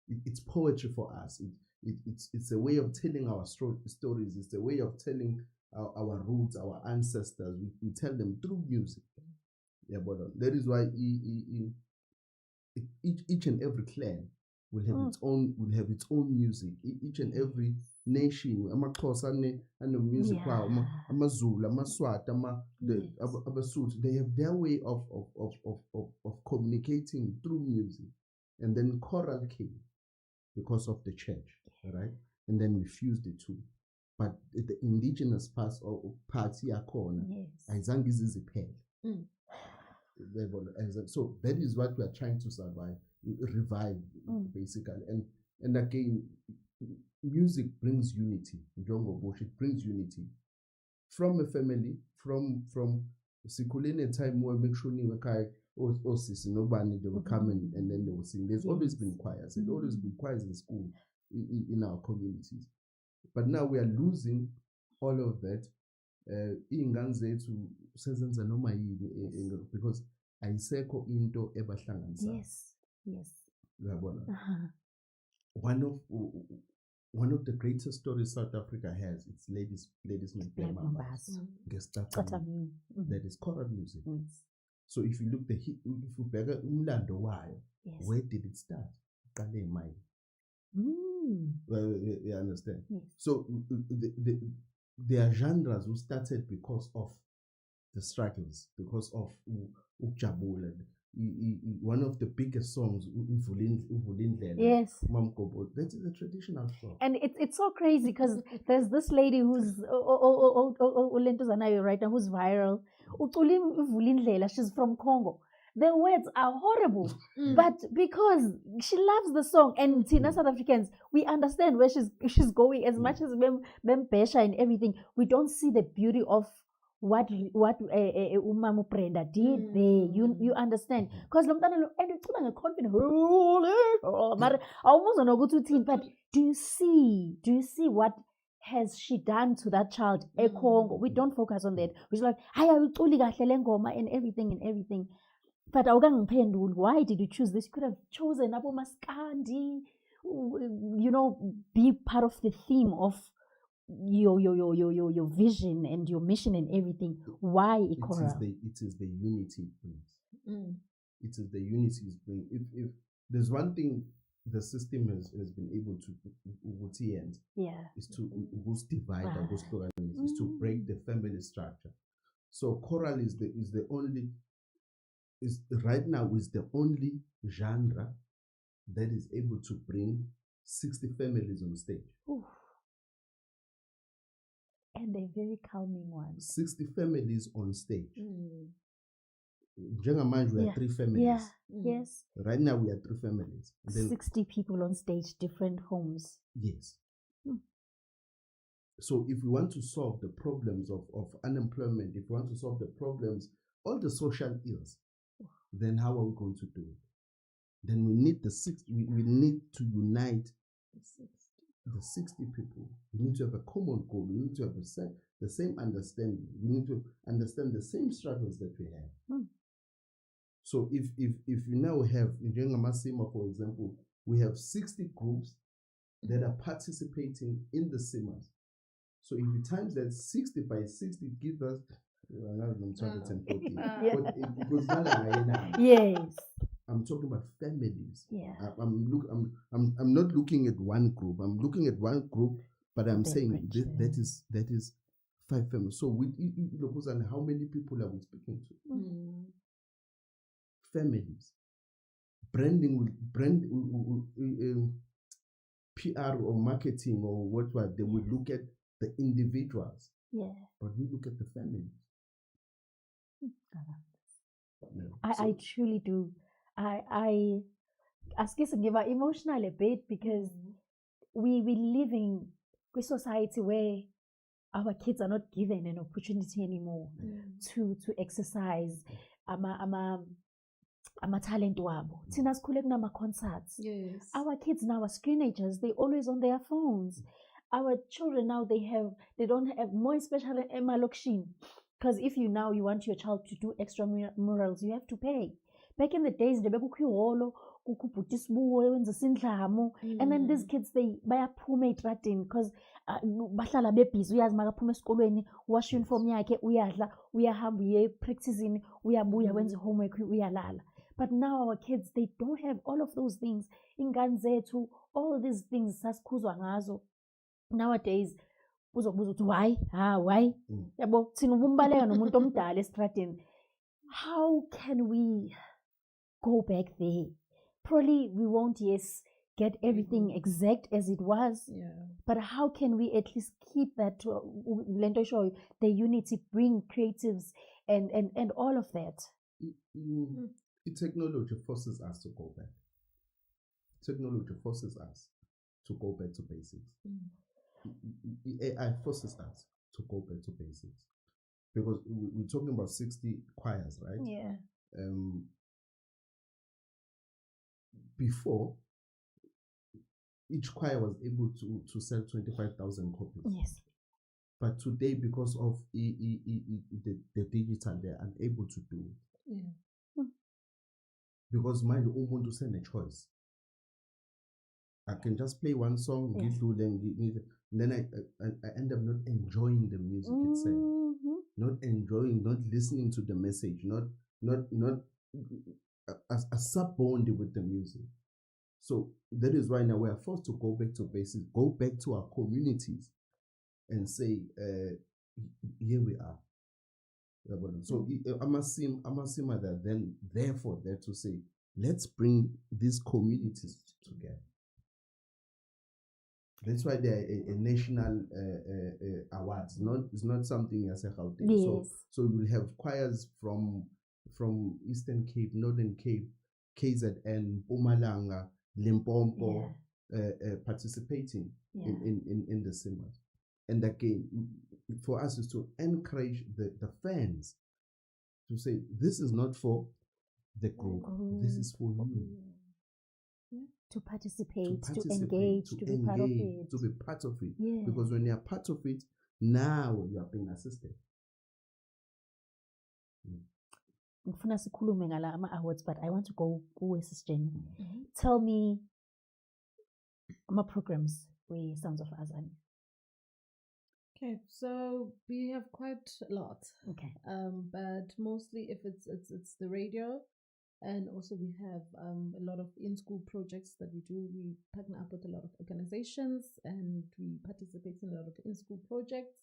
it's poetry for us. It's a way of telling our stories. It's a way of telling our roots, our ancestors. We tell them through music. Yeah, but that is why each and every clan will have its own music. Each and every nation, amaXhosa and the music, amaZulu, amaSwati, abaSuthu, they have their way of communicating through music. And then choral came because of the church, right? And then we fused the two. But the indigenous parts yakhona ayizange iziphele. So that is what we are trying to revive, basically. And again, music brings unity. It brings unity from a family, from Sikulene time where make sure nobody they will come and then they will sing. There's always been choirs. There's always been choirs in school, in our communities. But now we are losing all of that. Because ayisekho into ebahlanganisa. Yes. One of the greatest stories South Africa has, it's Ladies Make Black Mambas. That is choral music. So if you look if you bheka umlando wayo, Yes. where did it start? Qale eMayi. You understand? Yes. So there are genres who started because of the struggles, because of ukujabula. One of the biggest songs, Uvulindlela, Yes. Mamkobo, that is a traditional song. And it's so crazy because there's this lady who's Lentuzanayo right now who's viral. Uculi Uvulindlela, she's from Congo. The words are horrible, but because she loves the song, and Tina South Africans, we understand where she's going. As much as Bem Pesha and everything, we don't see the beauty of what Umamu Brenda did there. You understand? Because and it's confident. But do you see what has she done to that child? Congo. We don't focus on that. We're like, and everything. But why did you choose this? You could have chosen Abo Maskandi, be part of the theme of your vision and your mission and everything. Why Ikora? It is the unity it brings. It is the unity it brings. If there's one thing the system has been able to end, is to divide, is to break the family structure. So choral is the only right now the only genre that is able to bring 60 families on stage. Oof. And a very calming one. 60 families on stage. Njengamanje we are 3 families. Yeah. Yes. Right now we are 3 families. Then 60 people on stage, different homes. Yes. So if we want to solve the problems of unemployment, if we want to solve the problems, all the social ills, then how are we going to do it? Then we need we need to unite the 60 people. We need to have a common goal. We need to have the same understanding. We need to understand the same struggles that we have. So if you now have, in Njengamasima, for example, we have 60 groups that are participating in the Simas. So if you times that 60 by 60 gives us, yes. I'm talking about families. Yeah. I'm not looking at one group. I'm looking at one group, but I'm saying that is 5 families. So with how many people are we speaking to? Families. Branding, PR or marketing or what they will look at the individuals. Yeah. But we look at the families. I truly do. I guess give an emotional a bit because we living in a society where our kids are not given an opportunity anymore to exercise ama talent wabo. Thina sikhule kunama concerts. Yes. Our kids now are screenagers. They're always on their phones. Our children now they don't have, more especially emalokishini. Because if you want your child to do extramurals, you have to pay. Back in the days, and then these kids bayaphuma etradini because bahlala bebhizi, uyazi makaphuma esikolweni wash uniform yakhe uyadla uyahamba uye practicing uyabuya wenza homework uyalala. But now our kids, they don't have all of those things. Ingane zethu, all these things sasikhuzwa ngazo. Nowadays uzobuza ukuthi why yabo thina ubumbaleka nomuntu omdala estradini. How can we go back there? Probably we won't get everything exact as it was, but how can we at least keep that lento show the unity, bring creatives and all of that? Technology forces us to go back. Technology forces us to go back to basics. AI forces us to go back to basics because we're talking about 60 choirs, right? Yeah. Before, each choir was able to sell 25,000 copies. Yes. But today, because of the digital, they're unable to do it. Yeah. Because mind you, umuntu send a choice. I can just play one song, and then I end up not enjoying the music itself, not listening to the message, not not a sub bond with the music. So that is why now we are forced to go back to basics, go back to our communities, and say, here we are. So Amasima that then therefore there to say, let's bring these communities together. That's why there are a national awards. It's not something as a how. Yes. So we'll have choirs from Eastern Cape, Northern Cape, KZN, Mpumalanga, Limpopo, participating in the Simas. And again, for us is to encourage the fans to say, this is not for the group, this is for you. To participate, to engage, to be part of it. To be part of it. Yeah. Because when you are part of it, now you are being assisted. Ngifuna sikhulume ngala ama-awards, but I want to go Sis Jenny. Tell me programs with Sounds of Azania. Okay, so we have quite a lot. Okay. But mostly if it's the radio, and also we have a lot of in-school projects that we do. We partner up with a lot of organizations and we participate in a lot of in-school projects.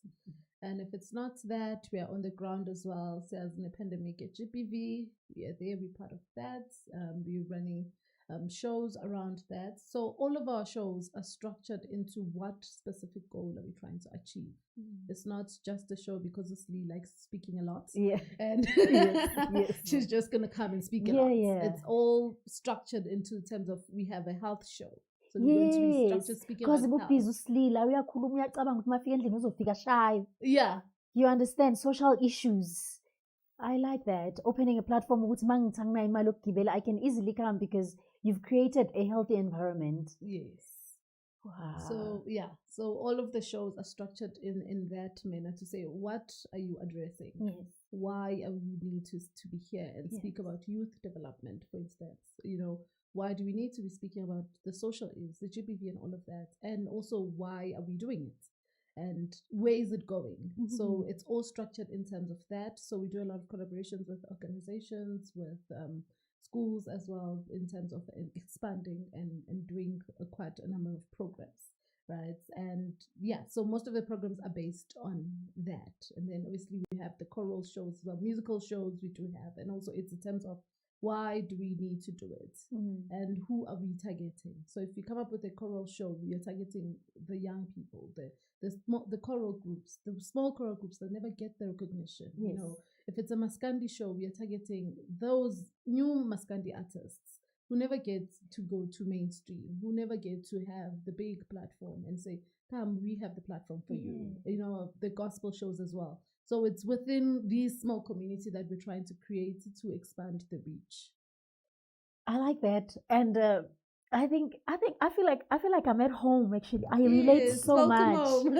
And if it's not that, we are on the ground as well. So as in the pandemic at GPV, we are there, we're part of that. We're running shows around that. So all of our shows are structured into what specific goal are we trying to achieve. It's not just a show because Lee likes speaking a lot. Yeah. And yes. she's just going to come and speak a lot. It's all structured into terms of we have a health show. So we're going to be structured speaking about health. Yeah. You understand social issues. I like that. Opening a platform, I can easily come because you've created a healthy environment. Yes. Wow. So yeah, so all of the shows are structured in that manner to say, what are you addressing? Yes. Why are we need to be here and speak about youth development, for instance? You know, why do we need to be speaking about the social ills, the GBV and all of that? And also, why are we doing it? And where is it going? So it's all structured in terms of that. So we do a lot of collaborations with organizations, with schools as well, in terms of expanding and doing quite a number of programs, right? And yeah, so most of the programs are based on that. And then obviously we have the choral shows, well, musical shows we do have, and also it's in terms of why do we need to do it and who are we targeting? So if you come up with a choral show, we are targeting the young people, the choral groups, the small choral groups that never get the recognition. Yes. You know, if it's a Maskandi show, we are targeting those new Maskandi artists who never get to go to mainstream, who never get to have the big platform and say, come, we have the platform for you. You know, the gospel shows as well. So it's within these small community that we're trying to create to expand the reach. I like that. And I feel like I'm at home actually. I relate so much. Home.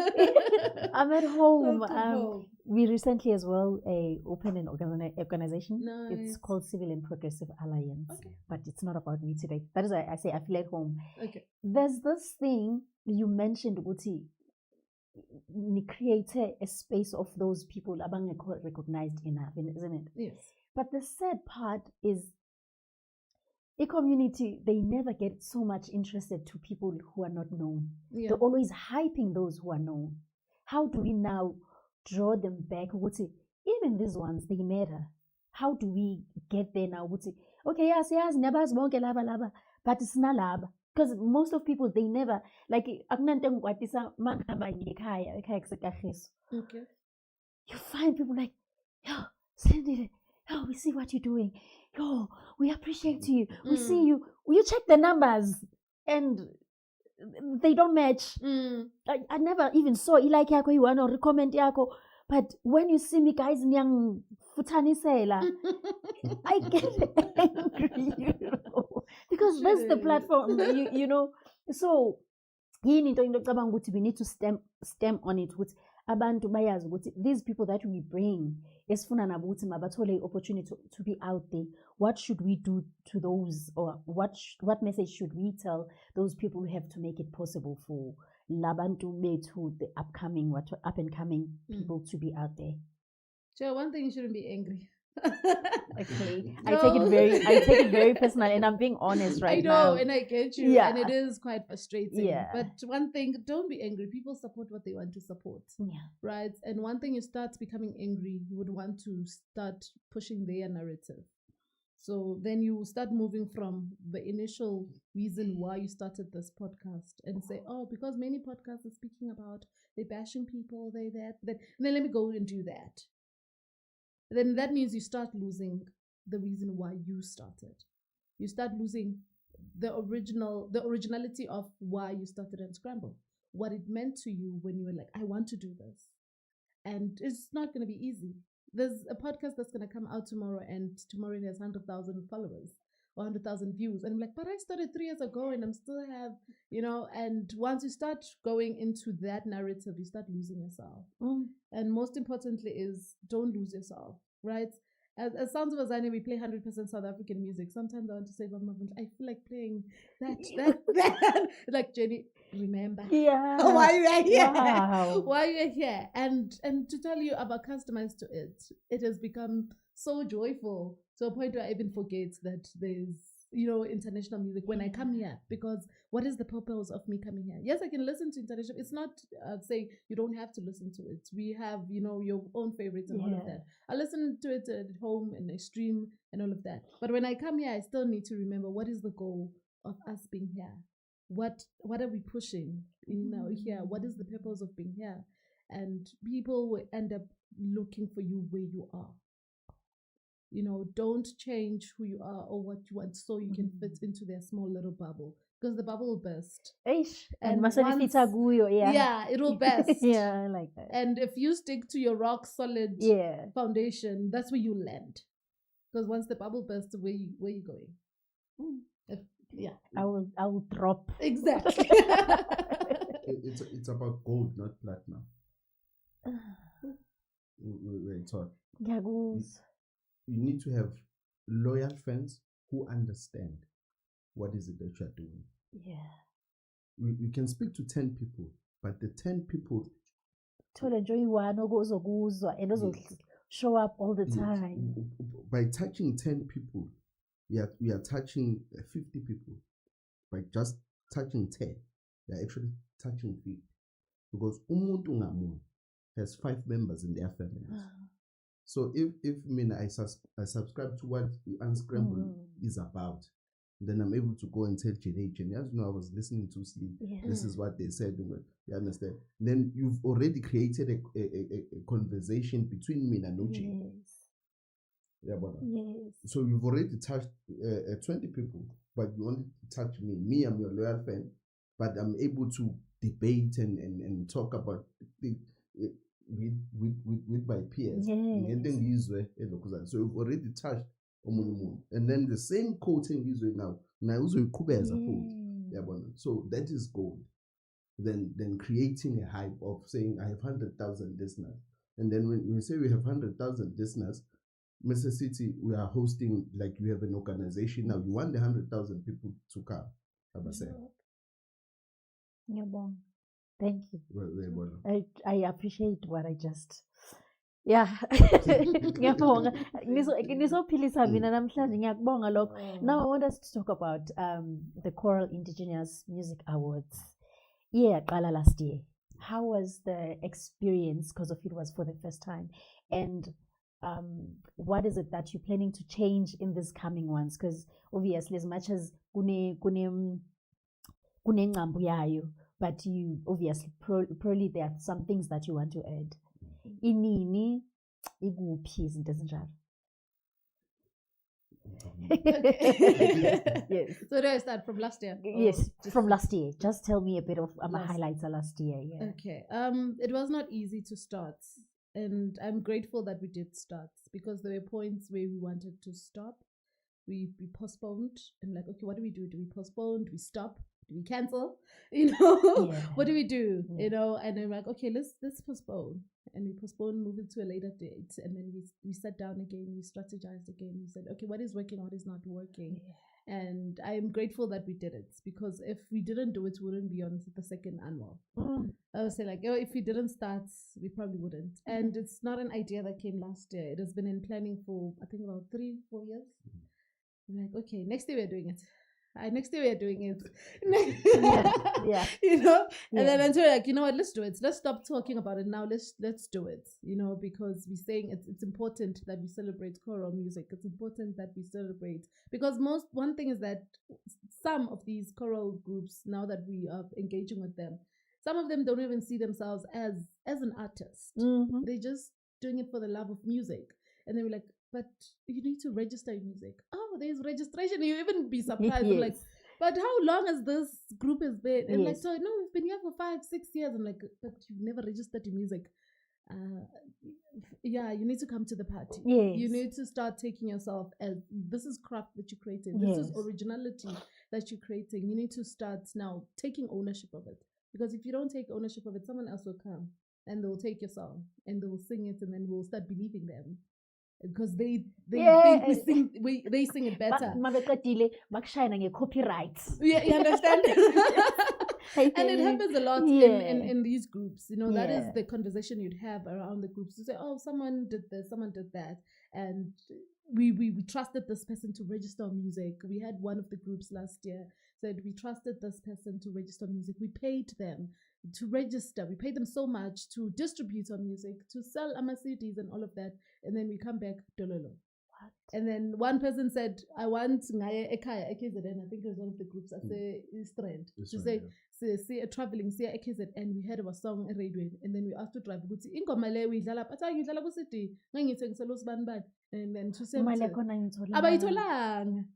I'm at home. Home. We recently as well opened an organization. Nice. It's called Civil and Progressive Alliance. Okay. But it's not about me today. That is why I say I feel at home. Okay. There's this thing you mentioned, Uti. Create a space of those people abang recognized enough, isn't it? Yes. But the sad part is a community, they never get so much interested to people who are not known. Yeah. They're always hyping those who are known. How do we now draw them back? Even these ones, they matter. How do we get there now? Okay, yes, but it's not lab. Because most of people, they never, like, okay. You find people like, yo, Cindy, yo, we see what you're doing. Yo, we appreciate you. We see you. You check the numbers and they don't match. I never even saw like yako, you want to recommend yako. But when you see me guys nyang futani sela, I get angry, you know, because that's the platform, you know. So we need to stem on it with abantu bayazi ukuthi these people that we bring esifuna nabo ukuthi mabathole opportunity to be out there. What should we do to those, or what message should we tell those people who have to make it possible for labantu bethu, the up and coming people to be out there? Sure, one thing, you shouldn't be angry. Actually, I take it very personal, and I'm being honest right I know, now. and I get you, Yeah. and it is quite frustrating. Yeah. But one thing, don't be angry. People support what they want to support, Yeah. right? And one thing, you start becoming angry, you would want to start pushing their narrative. So then you start moving from the initial reason why you started this podcast and say, oh, because many podcasts are speaking about they bashing people, they that, and then let me go and do that. Then that means you start losing the reason why you started. You start losing the originality of why you started Unscramble, what it meant to you when you were like, I want to do this. And it's not going to be easy. There's a podcast that's going to come out tomorrow, and tomorrow it has 100,000 followers or 100,000 views. And I'm like, but I started 3 years ago and I'm still have, and once you start going into that narrative, you start losing yourself. And most importantly is don't lose yourself, right? As Sounds of Azania, we play 100% South African music. Sometimes I want to say, I feel like playing that. Like, Jenny, remember? Yeah. Why you are here? Wow. Why you are here? And to tell you about customized to it, it has become so joyful to a point where I even forget that there's international music when I come here, because what is the purpose of me coming here? Yes, I can listen to international. It's not saying you don't have to listen to it. We have your own favorites and all of that. I listen to it at home and I stream and all of that. But when I come here, I still need to remember, what is the goal of us being here? What are we pushing here? What is the purpose of being here? And people will end up looking for you where you are. Don't change who you are or what you want so you can fit into their small little bubble, because the bubble will burst. And yeah, it will burst. Yeah, I like that. And if you stick to your rock solid foundation, that's where you land. Because once the bubble bursts, where you going? I will drop. Exactly. It's about gold, not platinum. We're taught. You need to have loyal fans who understand what is it that you're doing. Yeah. You can speak to 10 people, but the 10 people and show up all the time. By touching 10 people, we are touching 50 people. By just touching 10, you're actually touching 50. Because umuntu ngamunye has 5 members in their families. So if I subscribe to what Unscramble is about, then I'm able to go and tell Jenny, as I was listening to sleep. Yeah. This is what they said. You understand? Then you've already created a conversation between me and Uche. Yes. Yeah, but Yes. so you've already touched 20 people, but you only touch me. Me, I'm your loyal fan, but I'm able to debate and talk about with my peers. Yes. So you've already touched and then the same quoting usually now so that is gold. Then creating a hype of saying I have 100,000 listeners, and then when we say we have 100,000 listeners, Mr. City, we are hosting, like, you have an organization now. You want the 100,000 people to come. Thank you. Well, I appreciate what I just. Yeah. Ngiyabonga. Nizophilisa mina namhlanje, ngiyakubonga lokho. Now I want us to talk about the Choral Indigenous Music Awards. Qala last year. How was the experience, because of it was for the first time? And what is it that you're planning to change in these coming ones? Because obviously, as much as kune ngqambu yayo, but you obviously probably there are some things that you want to add. Inini ikuphi izinto ezinjalo? Yes. So do I start from last year? Yes, from last year. Just tell me a bit of my highlights of last year. Yeah. Okay. It was not easy to start, and I'm grateful that we did start, because there were points where we wanted to stop. We postponed and like, okay, what do we do? Do we postpone? Do we stop? Do we cancel? What do we do? Yeah. And I'm like, okay, let's postpone. And we postponed, moving to a later date. And then we sat down again, we strategized again. We said, okay, what is working, what is not working? Yeah. And I am grateful that we did it, because if we didn't do it, we wouldn't be on the second annual. I would say, like, oh, if we didn't start, we probably wouldn't. And it's not an idea that came last year. It has been in planning for, I think, about 3-4 years. I'm like, okay, next year we're doing it. Next year we're doing it. Yeah. You know? And then until like, you know what, let's do it. Let's stop talking about it now. Let's do it. You know, because we're saying it's important that we celebrate choral music. It's important that we celebrate, because one thing is that some of these choral groups, now that we are engaging with them, some of them don't even see themselves as an artist. They're just doing it for the love of music. And they were like, but you need to register your music. Oh, there's registration. You even be surprised. I'm like, but how long has this group has been? And like, so no, we've been here for 5-6 years. I'm like, but you've never registered your music. Yeah, you need to come to the party. You need to start taking yourself as, this is craft that you're creating. This is originality that you're creating. You need to start now taking ownership of it. Because if you don't take ownership of it, someone else will come and they'll take your song and they'll sing it, and then we'll start believing them. Because they think they sing it better. Copyright. Yeah, you understand? And it happens a lot in these groups. You know, that is the conversation you'd have around the groups. You say, oh, someone did this, someone did that. And we trusted this person to register music. We had one of the groups last year said we trusted this person to register music. We paid them to register. We paid them so much to distribute our music, to sell our CDs and all of that. And then we come back, dololo. And then one person said, I want Ngaya Ekaya, KZN, I think it was one of the groups at the Strand, to say, see traveling, see KZN, and we heard our song radio, and then we asked to drive. We dlala, but you dlala go city, and then to say, Abaitolang.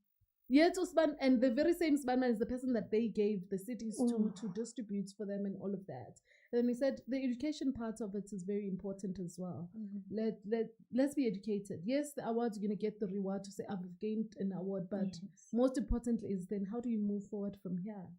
Yet Usman, and the very same Spanman is the person that they gave the cities to distribute for them and all of that. And then he said the education part of it is very important as well. Let's be educated. Yes, the awards, you're going to get the reward to say, I've gained an award, but most importantly is then how do you move forward from here?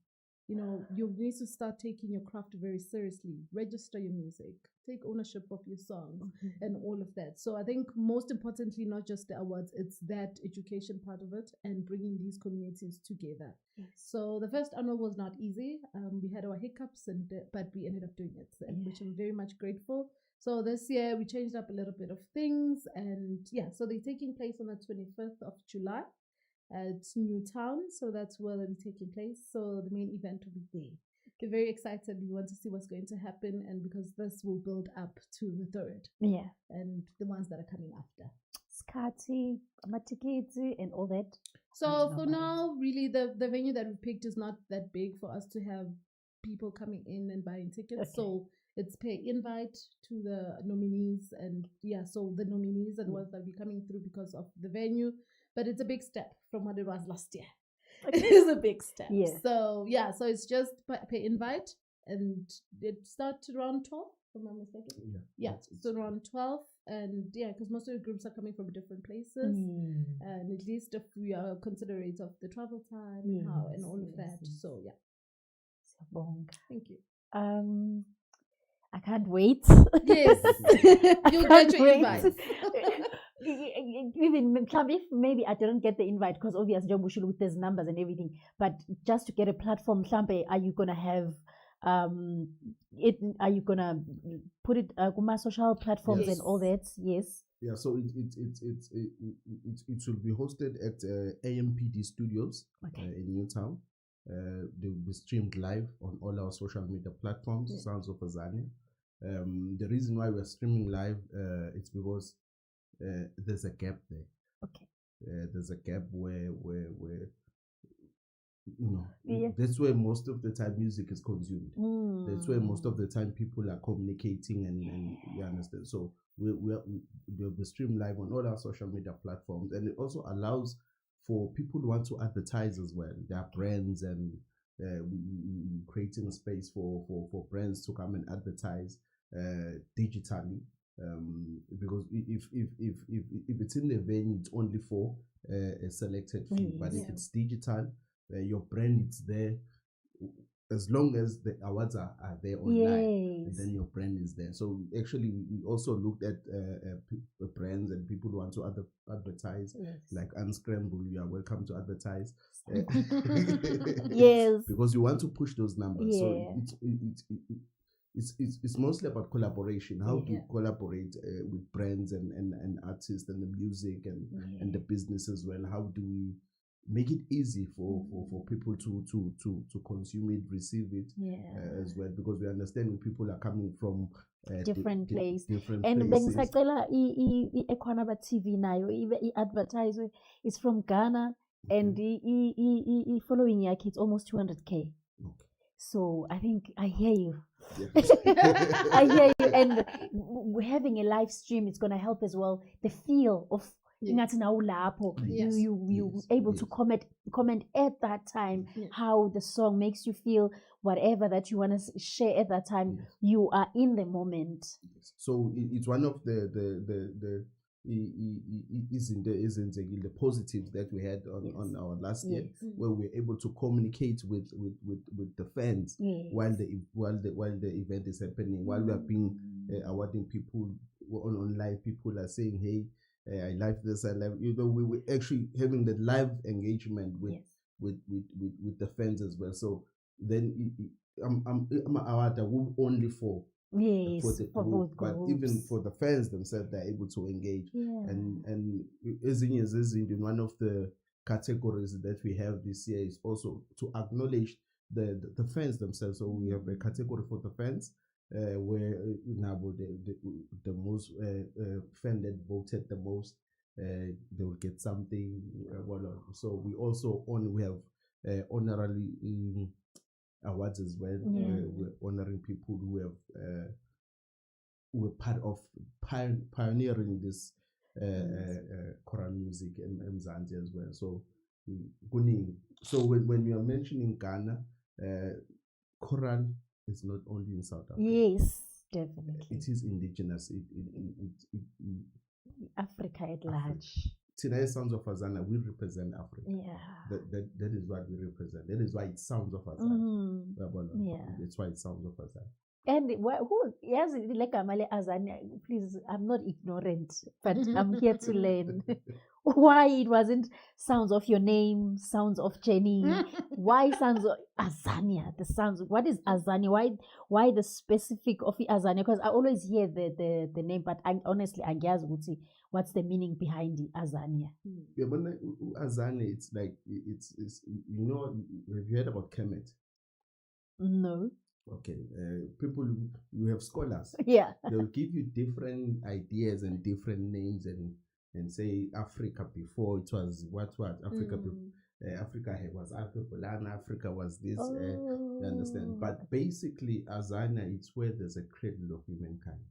You know, you need to start taking your craft very seriously. Register your music. Take ownership of your songs and all of that. So I think most importantly, not just the awards, it's that education part of it and bringing these communities together. So the first annual was not easy. We had our hiccups, but we ended up doing it, which I'm very much grateful. So this year we changed up a little bit of things, and so they're taking place on the 25th of July. At Newtown, so that's where they'll be taking place. So the main event will be there. We're very excited. We want to see what's going to happen, and because this will build up to the third, and the ones that are coming after. Skati, matikiti, and all that. So for now, really, the venue that we picked is not that big for us to have people coming in and buying tickets. So it's pay invite to the nominees, and so the nominees and ones that will be coming through because of the venue. But it's a big step from what it was last year. It is a big step. So so it's just pay invite, and it starts around 12, if I'm not mistaken. So around 12, and because most of the groups are coming from different places, and at least if we are considerate of the travel time and how and all of that. So thank you. I can't wait. Yes, you'll get your invite. Even if maybe I didn't get the invite, because obviously there's numbers and everything, but just to get a platform, are you gonna have are you gonna put it on social platforms and all that? So it will be hosted at AMPD Studios in Newtown. They will be streamed live on all our social media platforms. Sounds of Azania. The reason why we're streaming live, it's because there's a gap there. There's a gap where that's where most of the time music is consumed. That's where most of the time people are communicating and you understand. So we'll be streamed live on all our social media platforms, and it also allows for people who want to advertise as well. There are brands, and creating a space for brands to come and advertise digitally. Because if it's in the venue, it's only for a selected few. But if it's digital, your brand is there, as long as the awards are there online, and Yes. then your brand is there. So actually, we also looked at brands and people who want to advertise, Yes. like Unscramble. You are welcome to advertise. Yes. Because you want to push those numbers. So Yeah. it's mostly about collaboration. How do you Yeah. collaborate with brands and artists and the music and the business as well? How do we make it easy for people to consume it, receive it Yeah. as well? Because we understand when people are coming from Different place. different And places. bengisacela i-Ekhwanaba TV nayo i-advertise is from Ghana, and i-following yakhe it's almost 200K. Okay. So I think I hear you. Yeah. I hear you. And having a live stream, it's gonna help as well. The feel of Yes. you Yes. able to Yes. comment at that time Yeah. how the song makes you feel, whatever that you want to share at that time. Yes. You are in the moment. So it's one of the the positives that we had on our last year, Yes. where we were able to communicate with the fans Yes. while the event is happening, while we are being awarding people on live. People are saying, hey, I like this, I love, we were actually having the live engagement with Yes. with the fans as well. So then I'm award only for Yes, the for group, both but groups. even for the fans themselves, they're able to engage. Yeah. And in one of the categories that we have this year is also to acknowledge the fans themselves. So we have a category for the fans, where now the most fan that voted the most, they will get something. So we also we have honorary awards as well. Yeah. We're honoring people who have were part of pioneering this choral music in Mzansi as well. So kuningi. So when you are mentioning Ghana, choral is not only in South Africa. Yes, definitely. It is indigenous. Africa at large. Today, Sounds of Azania, we represent Africa. Yeah. That is what we represent. That is why it Sounds of Azania. Yeah. That's why it Sounds of Azania. And who yes, like Amale Azania, please, I'm not ignorant, but I'm here to learn why it wasn't Sounds of Your Name, Sounds of Jenny. Why Sounds of Azania? The sounds. What is Azania? Why the specific of Azania? Because I always hear the name, but I honestly I guess what's the meaning behind the Azania? Yeah, but Azania, it's like it's have you heard about Kemet? No. Okay, people, you have scholars. Yeah. They'll give you different ideas and different names and say Africa before it was what Africa. Africa was Africa. Africa was this. You understand? But basically, Azania, it's where there's a cradle of humankind.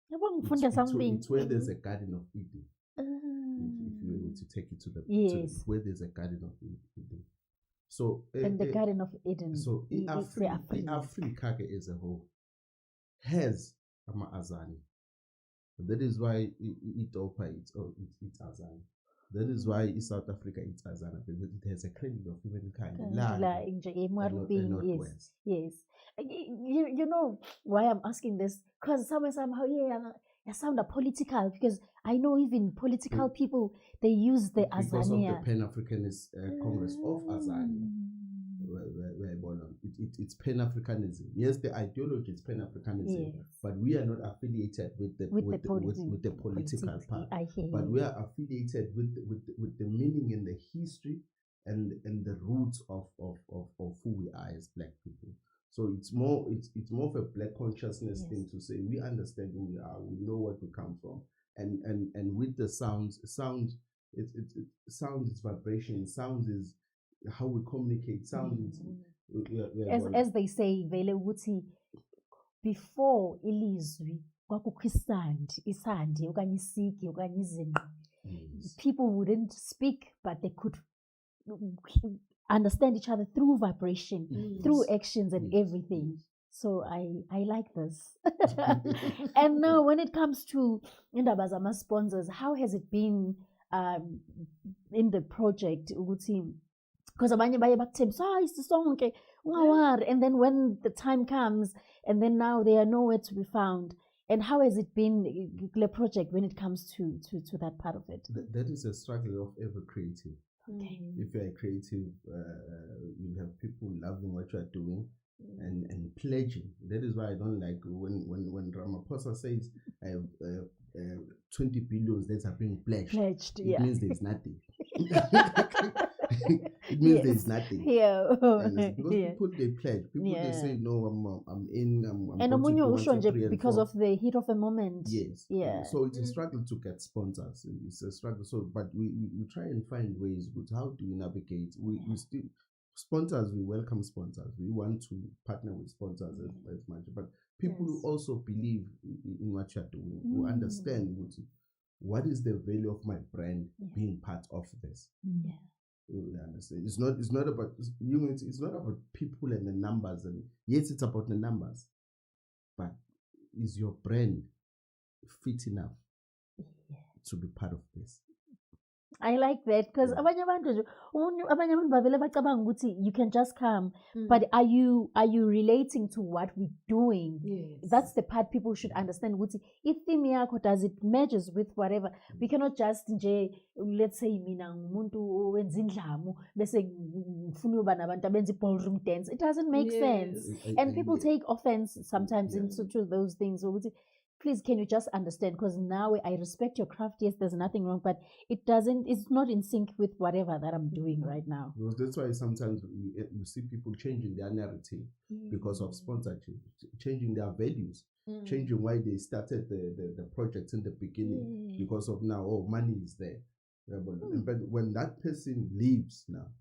It's where there's a Garden of Eden. If you were to take it to the yes, where there's a Garden of Eden. So and the Garden of Eden. So Africa as a whole has Azania. That is why Ethiopia it's Azania. That is why South Africa it's Azania, because it has a cradle of humankind. Yes. You know why I'm asking this? Because somehow I sound political, because I know even political people, they use the Azania. Because of the Pan-Africanist Congress of Azania. It's Pan-Africanism. Yes, the ideology is Pan-Africanism, yes, but we are not affiliated with the political part. But we are affiliated with the meaning and the history and the roots of who we are as Black people. So it's more of a Black consciousness, yes, thing to say we understand who we are, we know what we come from, and with the sound is vibration, sound is how we communicate, sound is as they say vele ukuthi before ilizwi isandi okanye isigi okanye izinqe, people wouldn't speak, but they could understand each other through vibration, yes, through actions and, yes, everything. So I like this. And now when it comes to indaba zama sponsors, how has it been in the project ukuthi, because abanye baye bakuthembisa isisonke Ungawari. And then when the time comes, and then now they are nowhere to be found. And how has it been, the project, when it comes to that part of it? That is a struggle of every creative. Okay. If you're a creative, you have people loving what you are doing and pledging. That is why I don't like when Ramaphosa says I have 20 billions that are being pledged. It means there's nothing. It means there's nothing. Yeah. Because people they pledge, people they say no, I'm in. I'm and contributing because of the heat of the moment. Yes. Yeah. So it's a struggle to get sponsors. It's a struggle. So, but we try and find ways. But how do we navigate? We still sponsors. We welcome sponsors. We want to partner with sponsors as much. But people who also believe in what you're doing, who understand what is the value of my brand being part of this. Yeah. You understand? It's not about unity. It's not about people and the numbers. And yes, it's about the numbers. But is your brand fit enough to be part of this? I like that, because abanye abantu bavele bacabanga ukuthi you can just come, but are you relating to what we're doing? Yes. That's the part people should understand. Ukuthi i-theme yakho, does it matches with whatever? We cannot just let's say mina ngumuntu owenza indlamu bese ngifuna uba nabantu abenza ballroom dance. It doesn't make sense. And people take offense sometimes into those things. Ukuthi, please, can you just understand? Because now I respect your craft. Yes, there's nothing wrong, but it's not in sync with whatever that I'm doing right now. Because that's why sometimes you see people changing their narrative because of sponsorship, changing their values, changing why they started the project in the beginning because of now, money is there. But when that person leaves now,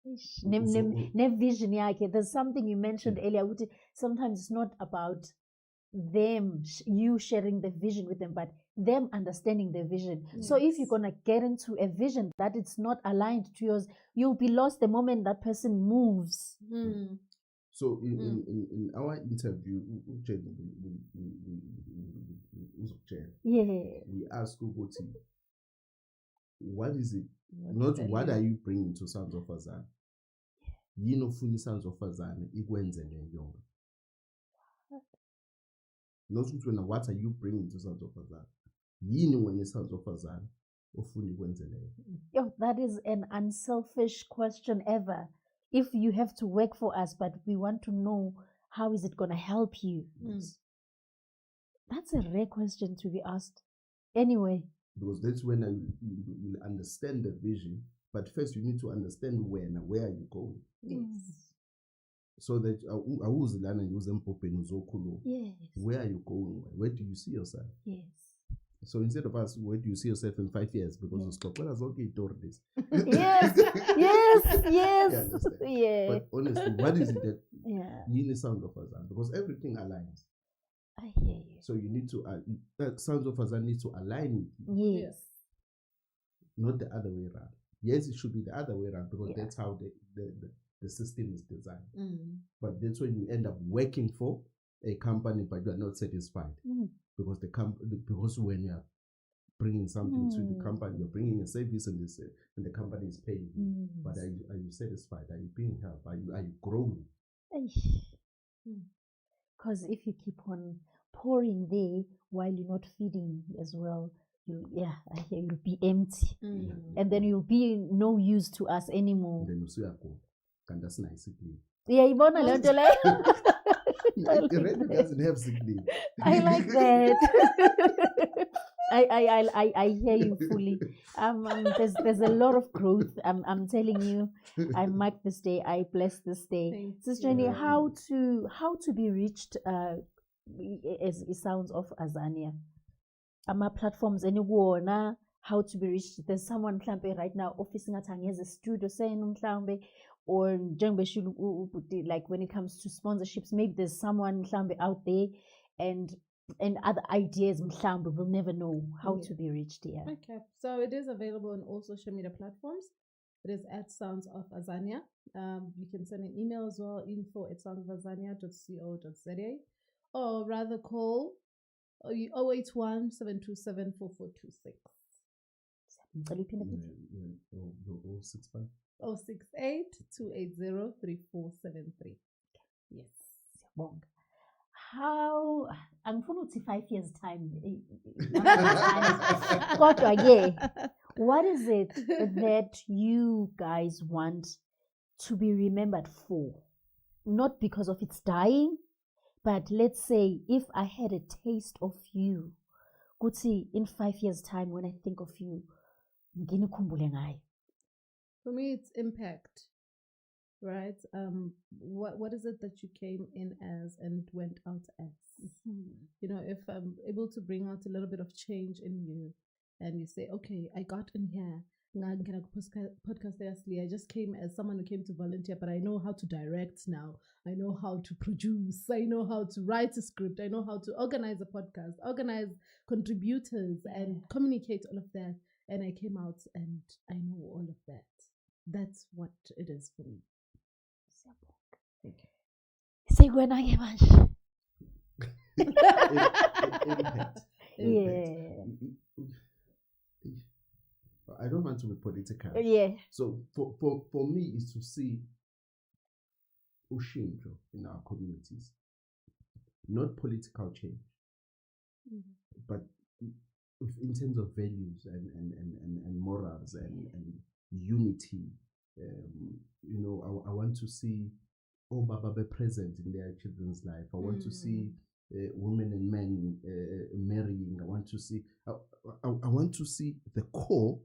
vision yakhe, there's something you mentioned earlier. Sometimes it's not about them, you sharing the vision with them, but them understanding the vision. So if you're gonna get into a vision that it's not aligned to yours, you'll be lost the moment that person moves. So in our interview, we asked Uguti, what is it? Not what are you bringing to Sons of Fazan? Yini ofuna Sons of Fazan ikwenzele yona. Not what are you bringing to Sons of Fazan? Yini when Sons of Fazan ofuna ikwenzele. Yo, that is an unselfish question ever. If you have to work for us, but we want to know how is it going to help you. That's a rare question to be asked. Anyway. Because that's when you understand the vision. But first you need to understand where are you going. Yes. So that where are you going? Where do you see yourself? Yes. So instead of us, where do you see yourself in 5 years? Because it's okay, this. Yes. Yeah. But honestly, what is it that you need Sounds of Fazan? Because everything aligns. I hear you. So you need to Sounds of Fazan needs to align with you. Yes. Not the other way around. Yes, it should be the other way around because that's how the system is designed. But that's when you end up working for a company, but you are not satisfied because because when you are bringing something to the company, you're bringing a service and the company is paying you. But are you satisfied? Are you being helped? Are you growing? Because if you keep on pouring there while you're not feeding as well, you'll be empty, and then you'll be no use to us anymore. Then you see that's nice. Yeah, Ibona The radio doesn't have sick leave. I like that. I hear you fully. There's a lot of growth. I'm telling you. I mark this day. I bless this day. Sister Jenny, how to be reached? As it sounds of Azania. Platforms anyone how to be reached. There's someone right now office ngathi a studio saying or like when it comes to sponsorships, maybe there's someone out there and other ideas we'll never know how to be reached here. Okay, so it is available on all social media platforms. It is at Sounds of Azania. You can send an email as well, info@soundsofazania.co.za, or rather call 081 727 4426. 065 068-280-3473. Yes. Siyabonga. How angifuna ukuthi 5 years time kodwa-ke what is it that you guys want to be remembered for? Not because of its dying, but let's say if I had a taste of you, kuthi in 5 years time when I think of you, nginikhumbule ngayo. For me, it's impact, right? What is it that you came in as and went out as? You know, if I'm able to bring out a little bit of change in you, and you say, okay, I got in here, podcast, I just came as someone who came to volunteer, but I know how to direct now. I know how to produce. I know how to write a script. I know how to organize a podcast, organize contributors, and communicate all of that. And I came out and I know all of that. That's what it is for me. Say when I am Impact. Yeah. I don't want to be political. Yeah. So for me is to see ushintsho in our communities. Not political change, but in terms of values and morals and unity. You know, I want to see all Baba be present in their children's life. I want to see women and men marrying. I want to see the core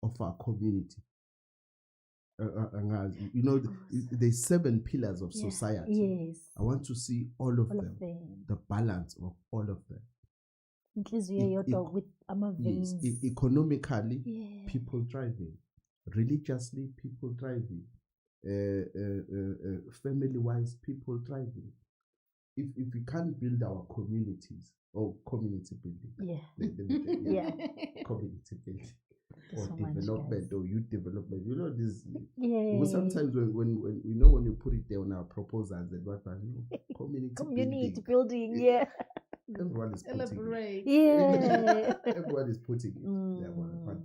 of our community. You know, there's 7 pillars of society. Yes. I want to see all of them, the balance of all of them. With Yes, economically, people thriving. Religiously, people thriving. Family-wise, people thriving. If we can't build our communities or community building, community building or development or youth development, you know this. Because sometimes when you know when you put it there on our proposals and what community building. Everyone is putting Elaborate. Yeah. everyone is putting it there, but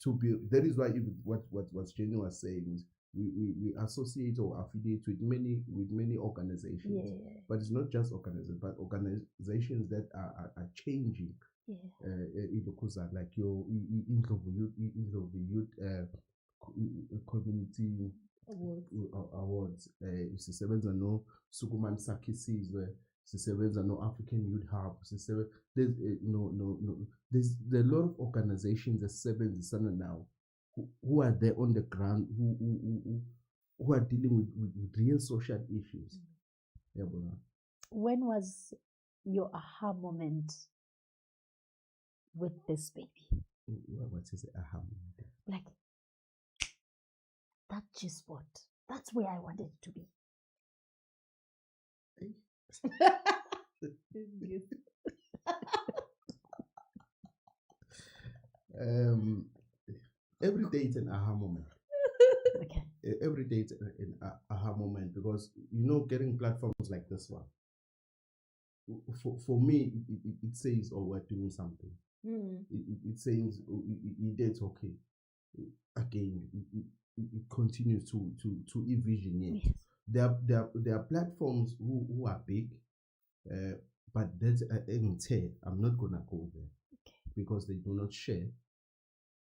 to build. That is why even what Jenny was saying is we associate or affiliate with many organizations, but it's not just organizations, but organizations that are changing. Like your youth community awards. Sisebenza no Sukuman Saki Sizwe, sisebenza no African Youth Hub. There's there's a lot of organizations that seven now who are there on the ground who are dealing with real social issues. When was your aha moment with this baby? What is the aha moment? Like, that G-spot. That's where I wanted it to be. Every day it's an aha moment. Okay. Every day it's an aha moment, because getting platforms like this one, for me it says, oh, we're doing something. It says it's okay. Again, it continues to envision it. Yes. There are platforms who are big, but that's I'm not gonna go there, because they do not share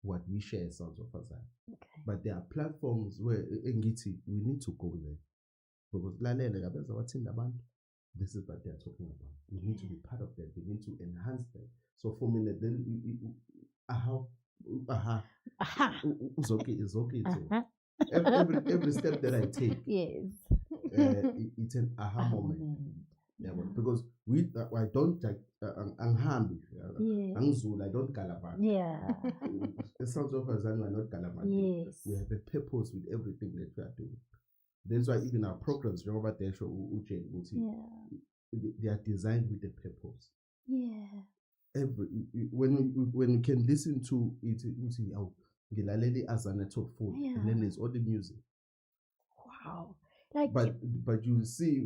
what we share as Sons of Azan. Okay. But there are platforms where we need to go there, because this is what they are talking about. We need to be part of that. We need to enhance that. So for me, then it's okay too. Every step that I take, yes, it's an aha moment. Yeah, because I don't like anghambi, angzula, I don't galabat. Yeah. The Sons of Azan are not galabat. Yes. We have a purpose with everything that we are doing. That's why even our programs, remember they show they are designed with a purpose. Yeah. When you can listen to it, you see, Gilaleli Azana top 4, and then there's all the music. Wow. Like, but you see,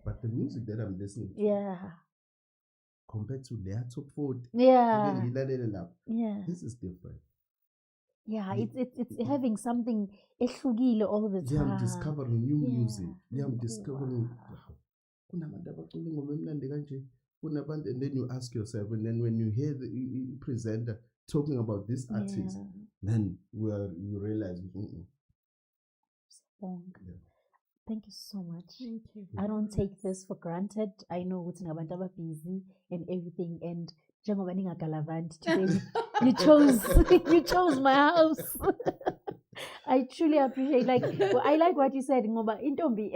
but the music that I'm listening to, compared to their top 4, yeah, this is different. Yeah, it's having something ehlukile all the Yeah, time. I'm discovering new Yeah. music. Yeah, I'm discovering. Wow. Kunabantu abacula ingoma emnandi kanje, kunabantu, and then you ask yourself, and then when you hear the presenter talking about this artist, Yeah. then you realize, Siyabonga. yeah. Thank you so much. Thank you. I don't take this for granted. I know ukuthi ngabantu busy and everything, and njengoba ningagalavant today, you chose my house. I truly appreciate, like, I like what you said, ngoba intombi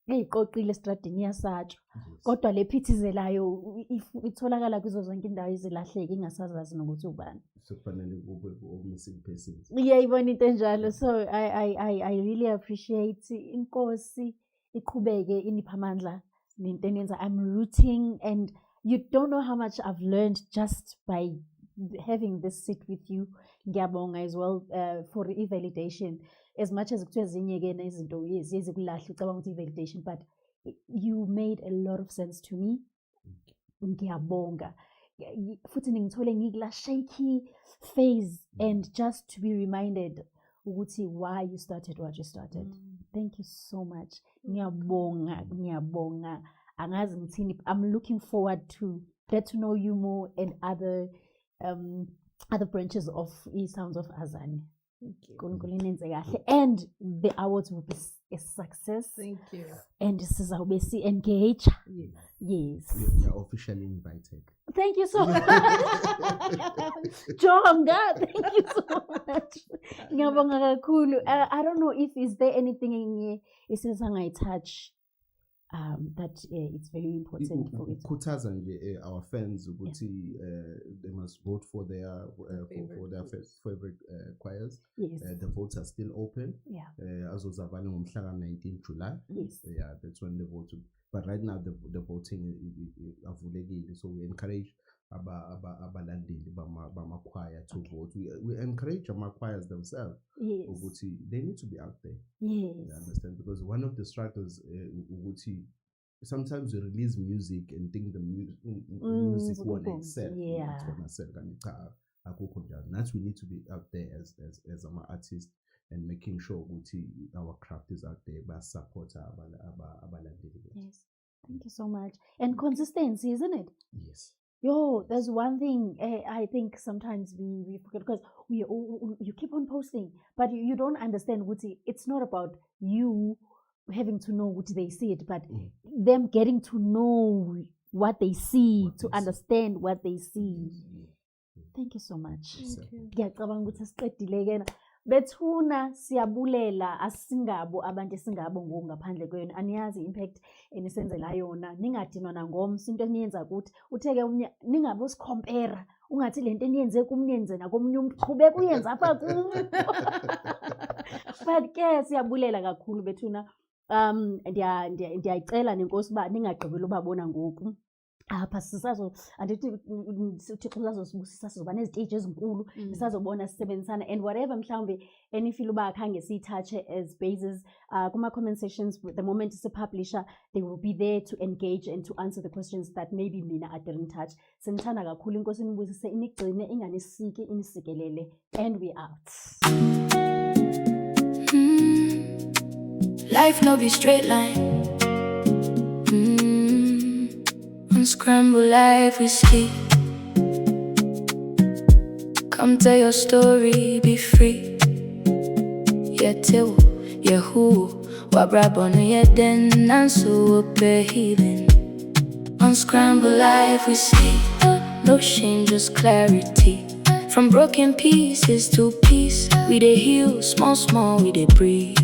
eyiqoqile estradini iyasatshwa, kodwa le phithizelayo itholakala kuzo zonke indawo ezilahleke ingasazazi nokuthi ubani. Sekufanele kube missing persons. Iyayibona into enjalo. So I really appreciate inkosi iqhubeke inipha amandla nento eniyenza. I'm rooting, and you don't know how much I've learned just by having this sit with you. Ngiyabonga as well for i-validation. As much as kuthiwa ezinye ke nezinto yezikulahle ucabanga ukuthi i-validation, but you made a lot of sense to me. Ngiyabonga. Futhi ngithole ngikula shaky phase, and just to be reminded ukuthi why you started what you started. Thank you so much. Ngiyabonga. Angazi ngithini. I'm looking forward to get to know you more and other branches of Sounds of Azani. And the awards will be a success. Thank you. And this is how we see engage. Yes. You're officially invited. Thank you so much. Jonga, thank you so much. Ngiyabonga kakhulu. I don't know if is there anything in I touch that it's very important for it. Khuthaza nje our fans ukuthi they must vote for their favorite choirs. Yes. The votes are still open. Yeah. Azozavale ngomhla ka 19 July. Yes. Yeah, that's when the vote. But right now the voting avulekile, so we encourage abalandeli bama choir to vote. We encourage our choirs themselves. Yes. Ukuthi they need to be out there. Yes. You understand? Because one of the struggles sometimes we release music and think the music won't excel. Yeah. That's we need to be out there as an artist and making sure our craft is out there by support abalandeli. Yes. Thank you so much. And consistency, isn't it? Yes. Yo, there's one thing I think sometimes we forget, because you keep on posting, but you don't understand, Wuti. It's not about you having to know what they see it, but them getting to know what they see, to understand what they see. Thank you so much. Ngiyacabanga ukuthi siqedile kena. Bethuna siyabulela asingabo abantu esingabo ngaphandle kwenu. Aniyazi impact enisenzela yona. Ningadinwa nangomso into eniyenza ukuthi utheke ningabe usicompare. Ungathi lento eniyenze kumnyenze nakomunye umuntu qhubeka uyenza apha kubo. But ke siyabulela kakhulu bethuna. Ndiyayicela nenkosi uba ningagqibeli ubabona ngoku. Apha andithi uThixo uzasibusisa sizoba neziteji ezinkulu sisazobona sisebenzisana, and whatever mhlawumbe enifeel uba akhange siyitouche as bases kuma comment sections, the moment sipublisher they will be there to engage and to answer the questions that maybe mina I didn't touch. Sinithanda kakhulu, inkosi inibusise, inigcine, inganisiki, inisikelele, and we out. Life no be straight line. Unscramble life whiskey. Come tell your story, be free. Yeah, till, yeah, who? Wabrabonu, yeah, then, and so we're healing. Unscramble life whiskey. No shame, just clarity. From broken pieces to peace, we dey heal, small, small, we dey breathe.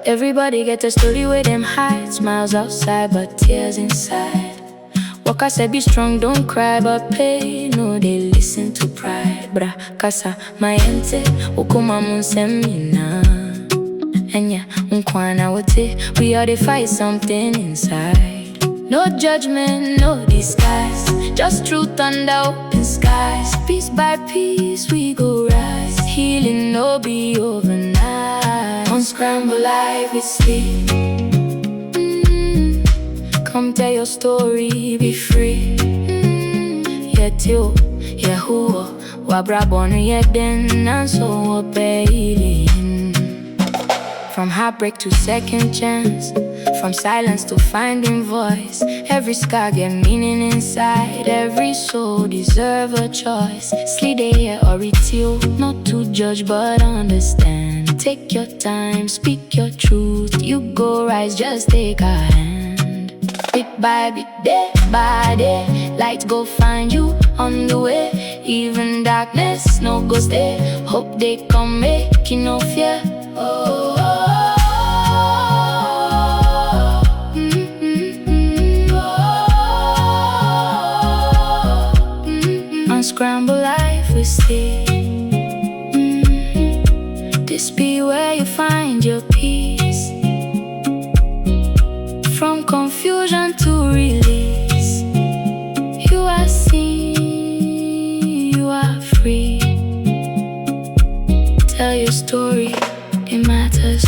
Everybody get a story where them hide, smiles outside, but tears inside. Waka said be strong, don't cry, but pain, no, they listen to pride. Bra, kasa, my ente, ukuma munsemina. Enya, unkwana wote, we all dey fight something inside. No judgment, no disguise, just truth under open skies. Piece by piece, we go rise. Healing no be overnight. Unscramble life with sleep. Come tell your story, be free. Yeah, till, yeah, who? Wabra bonu yeden and so obeying. From heartbreak to second chance, from silence to finding voice. Every scar get meaning inside. Every soul deserve a choice. Sleep day or it's you, not to judge but understand. Take your time, speak your truth. You go rise, just take a hand. Bit by bit, day by day, light go find you on the way. Even darkness no go stay. Hope they come, make you no fear. Oh, unscramble life we see. This be where you find your peace. From confusion to release, you are seen, you are free. Tell your story, it matters.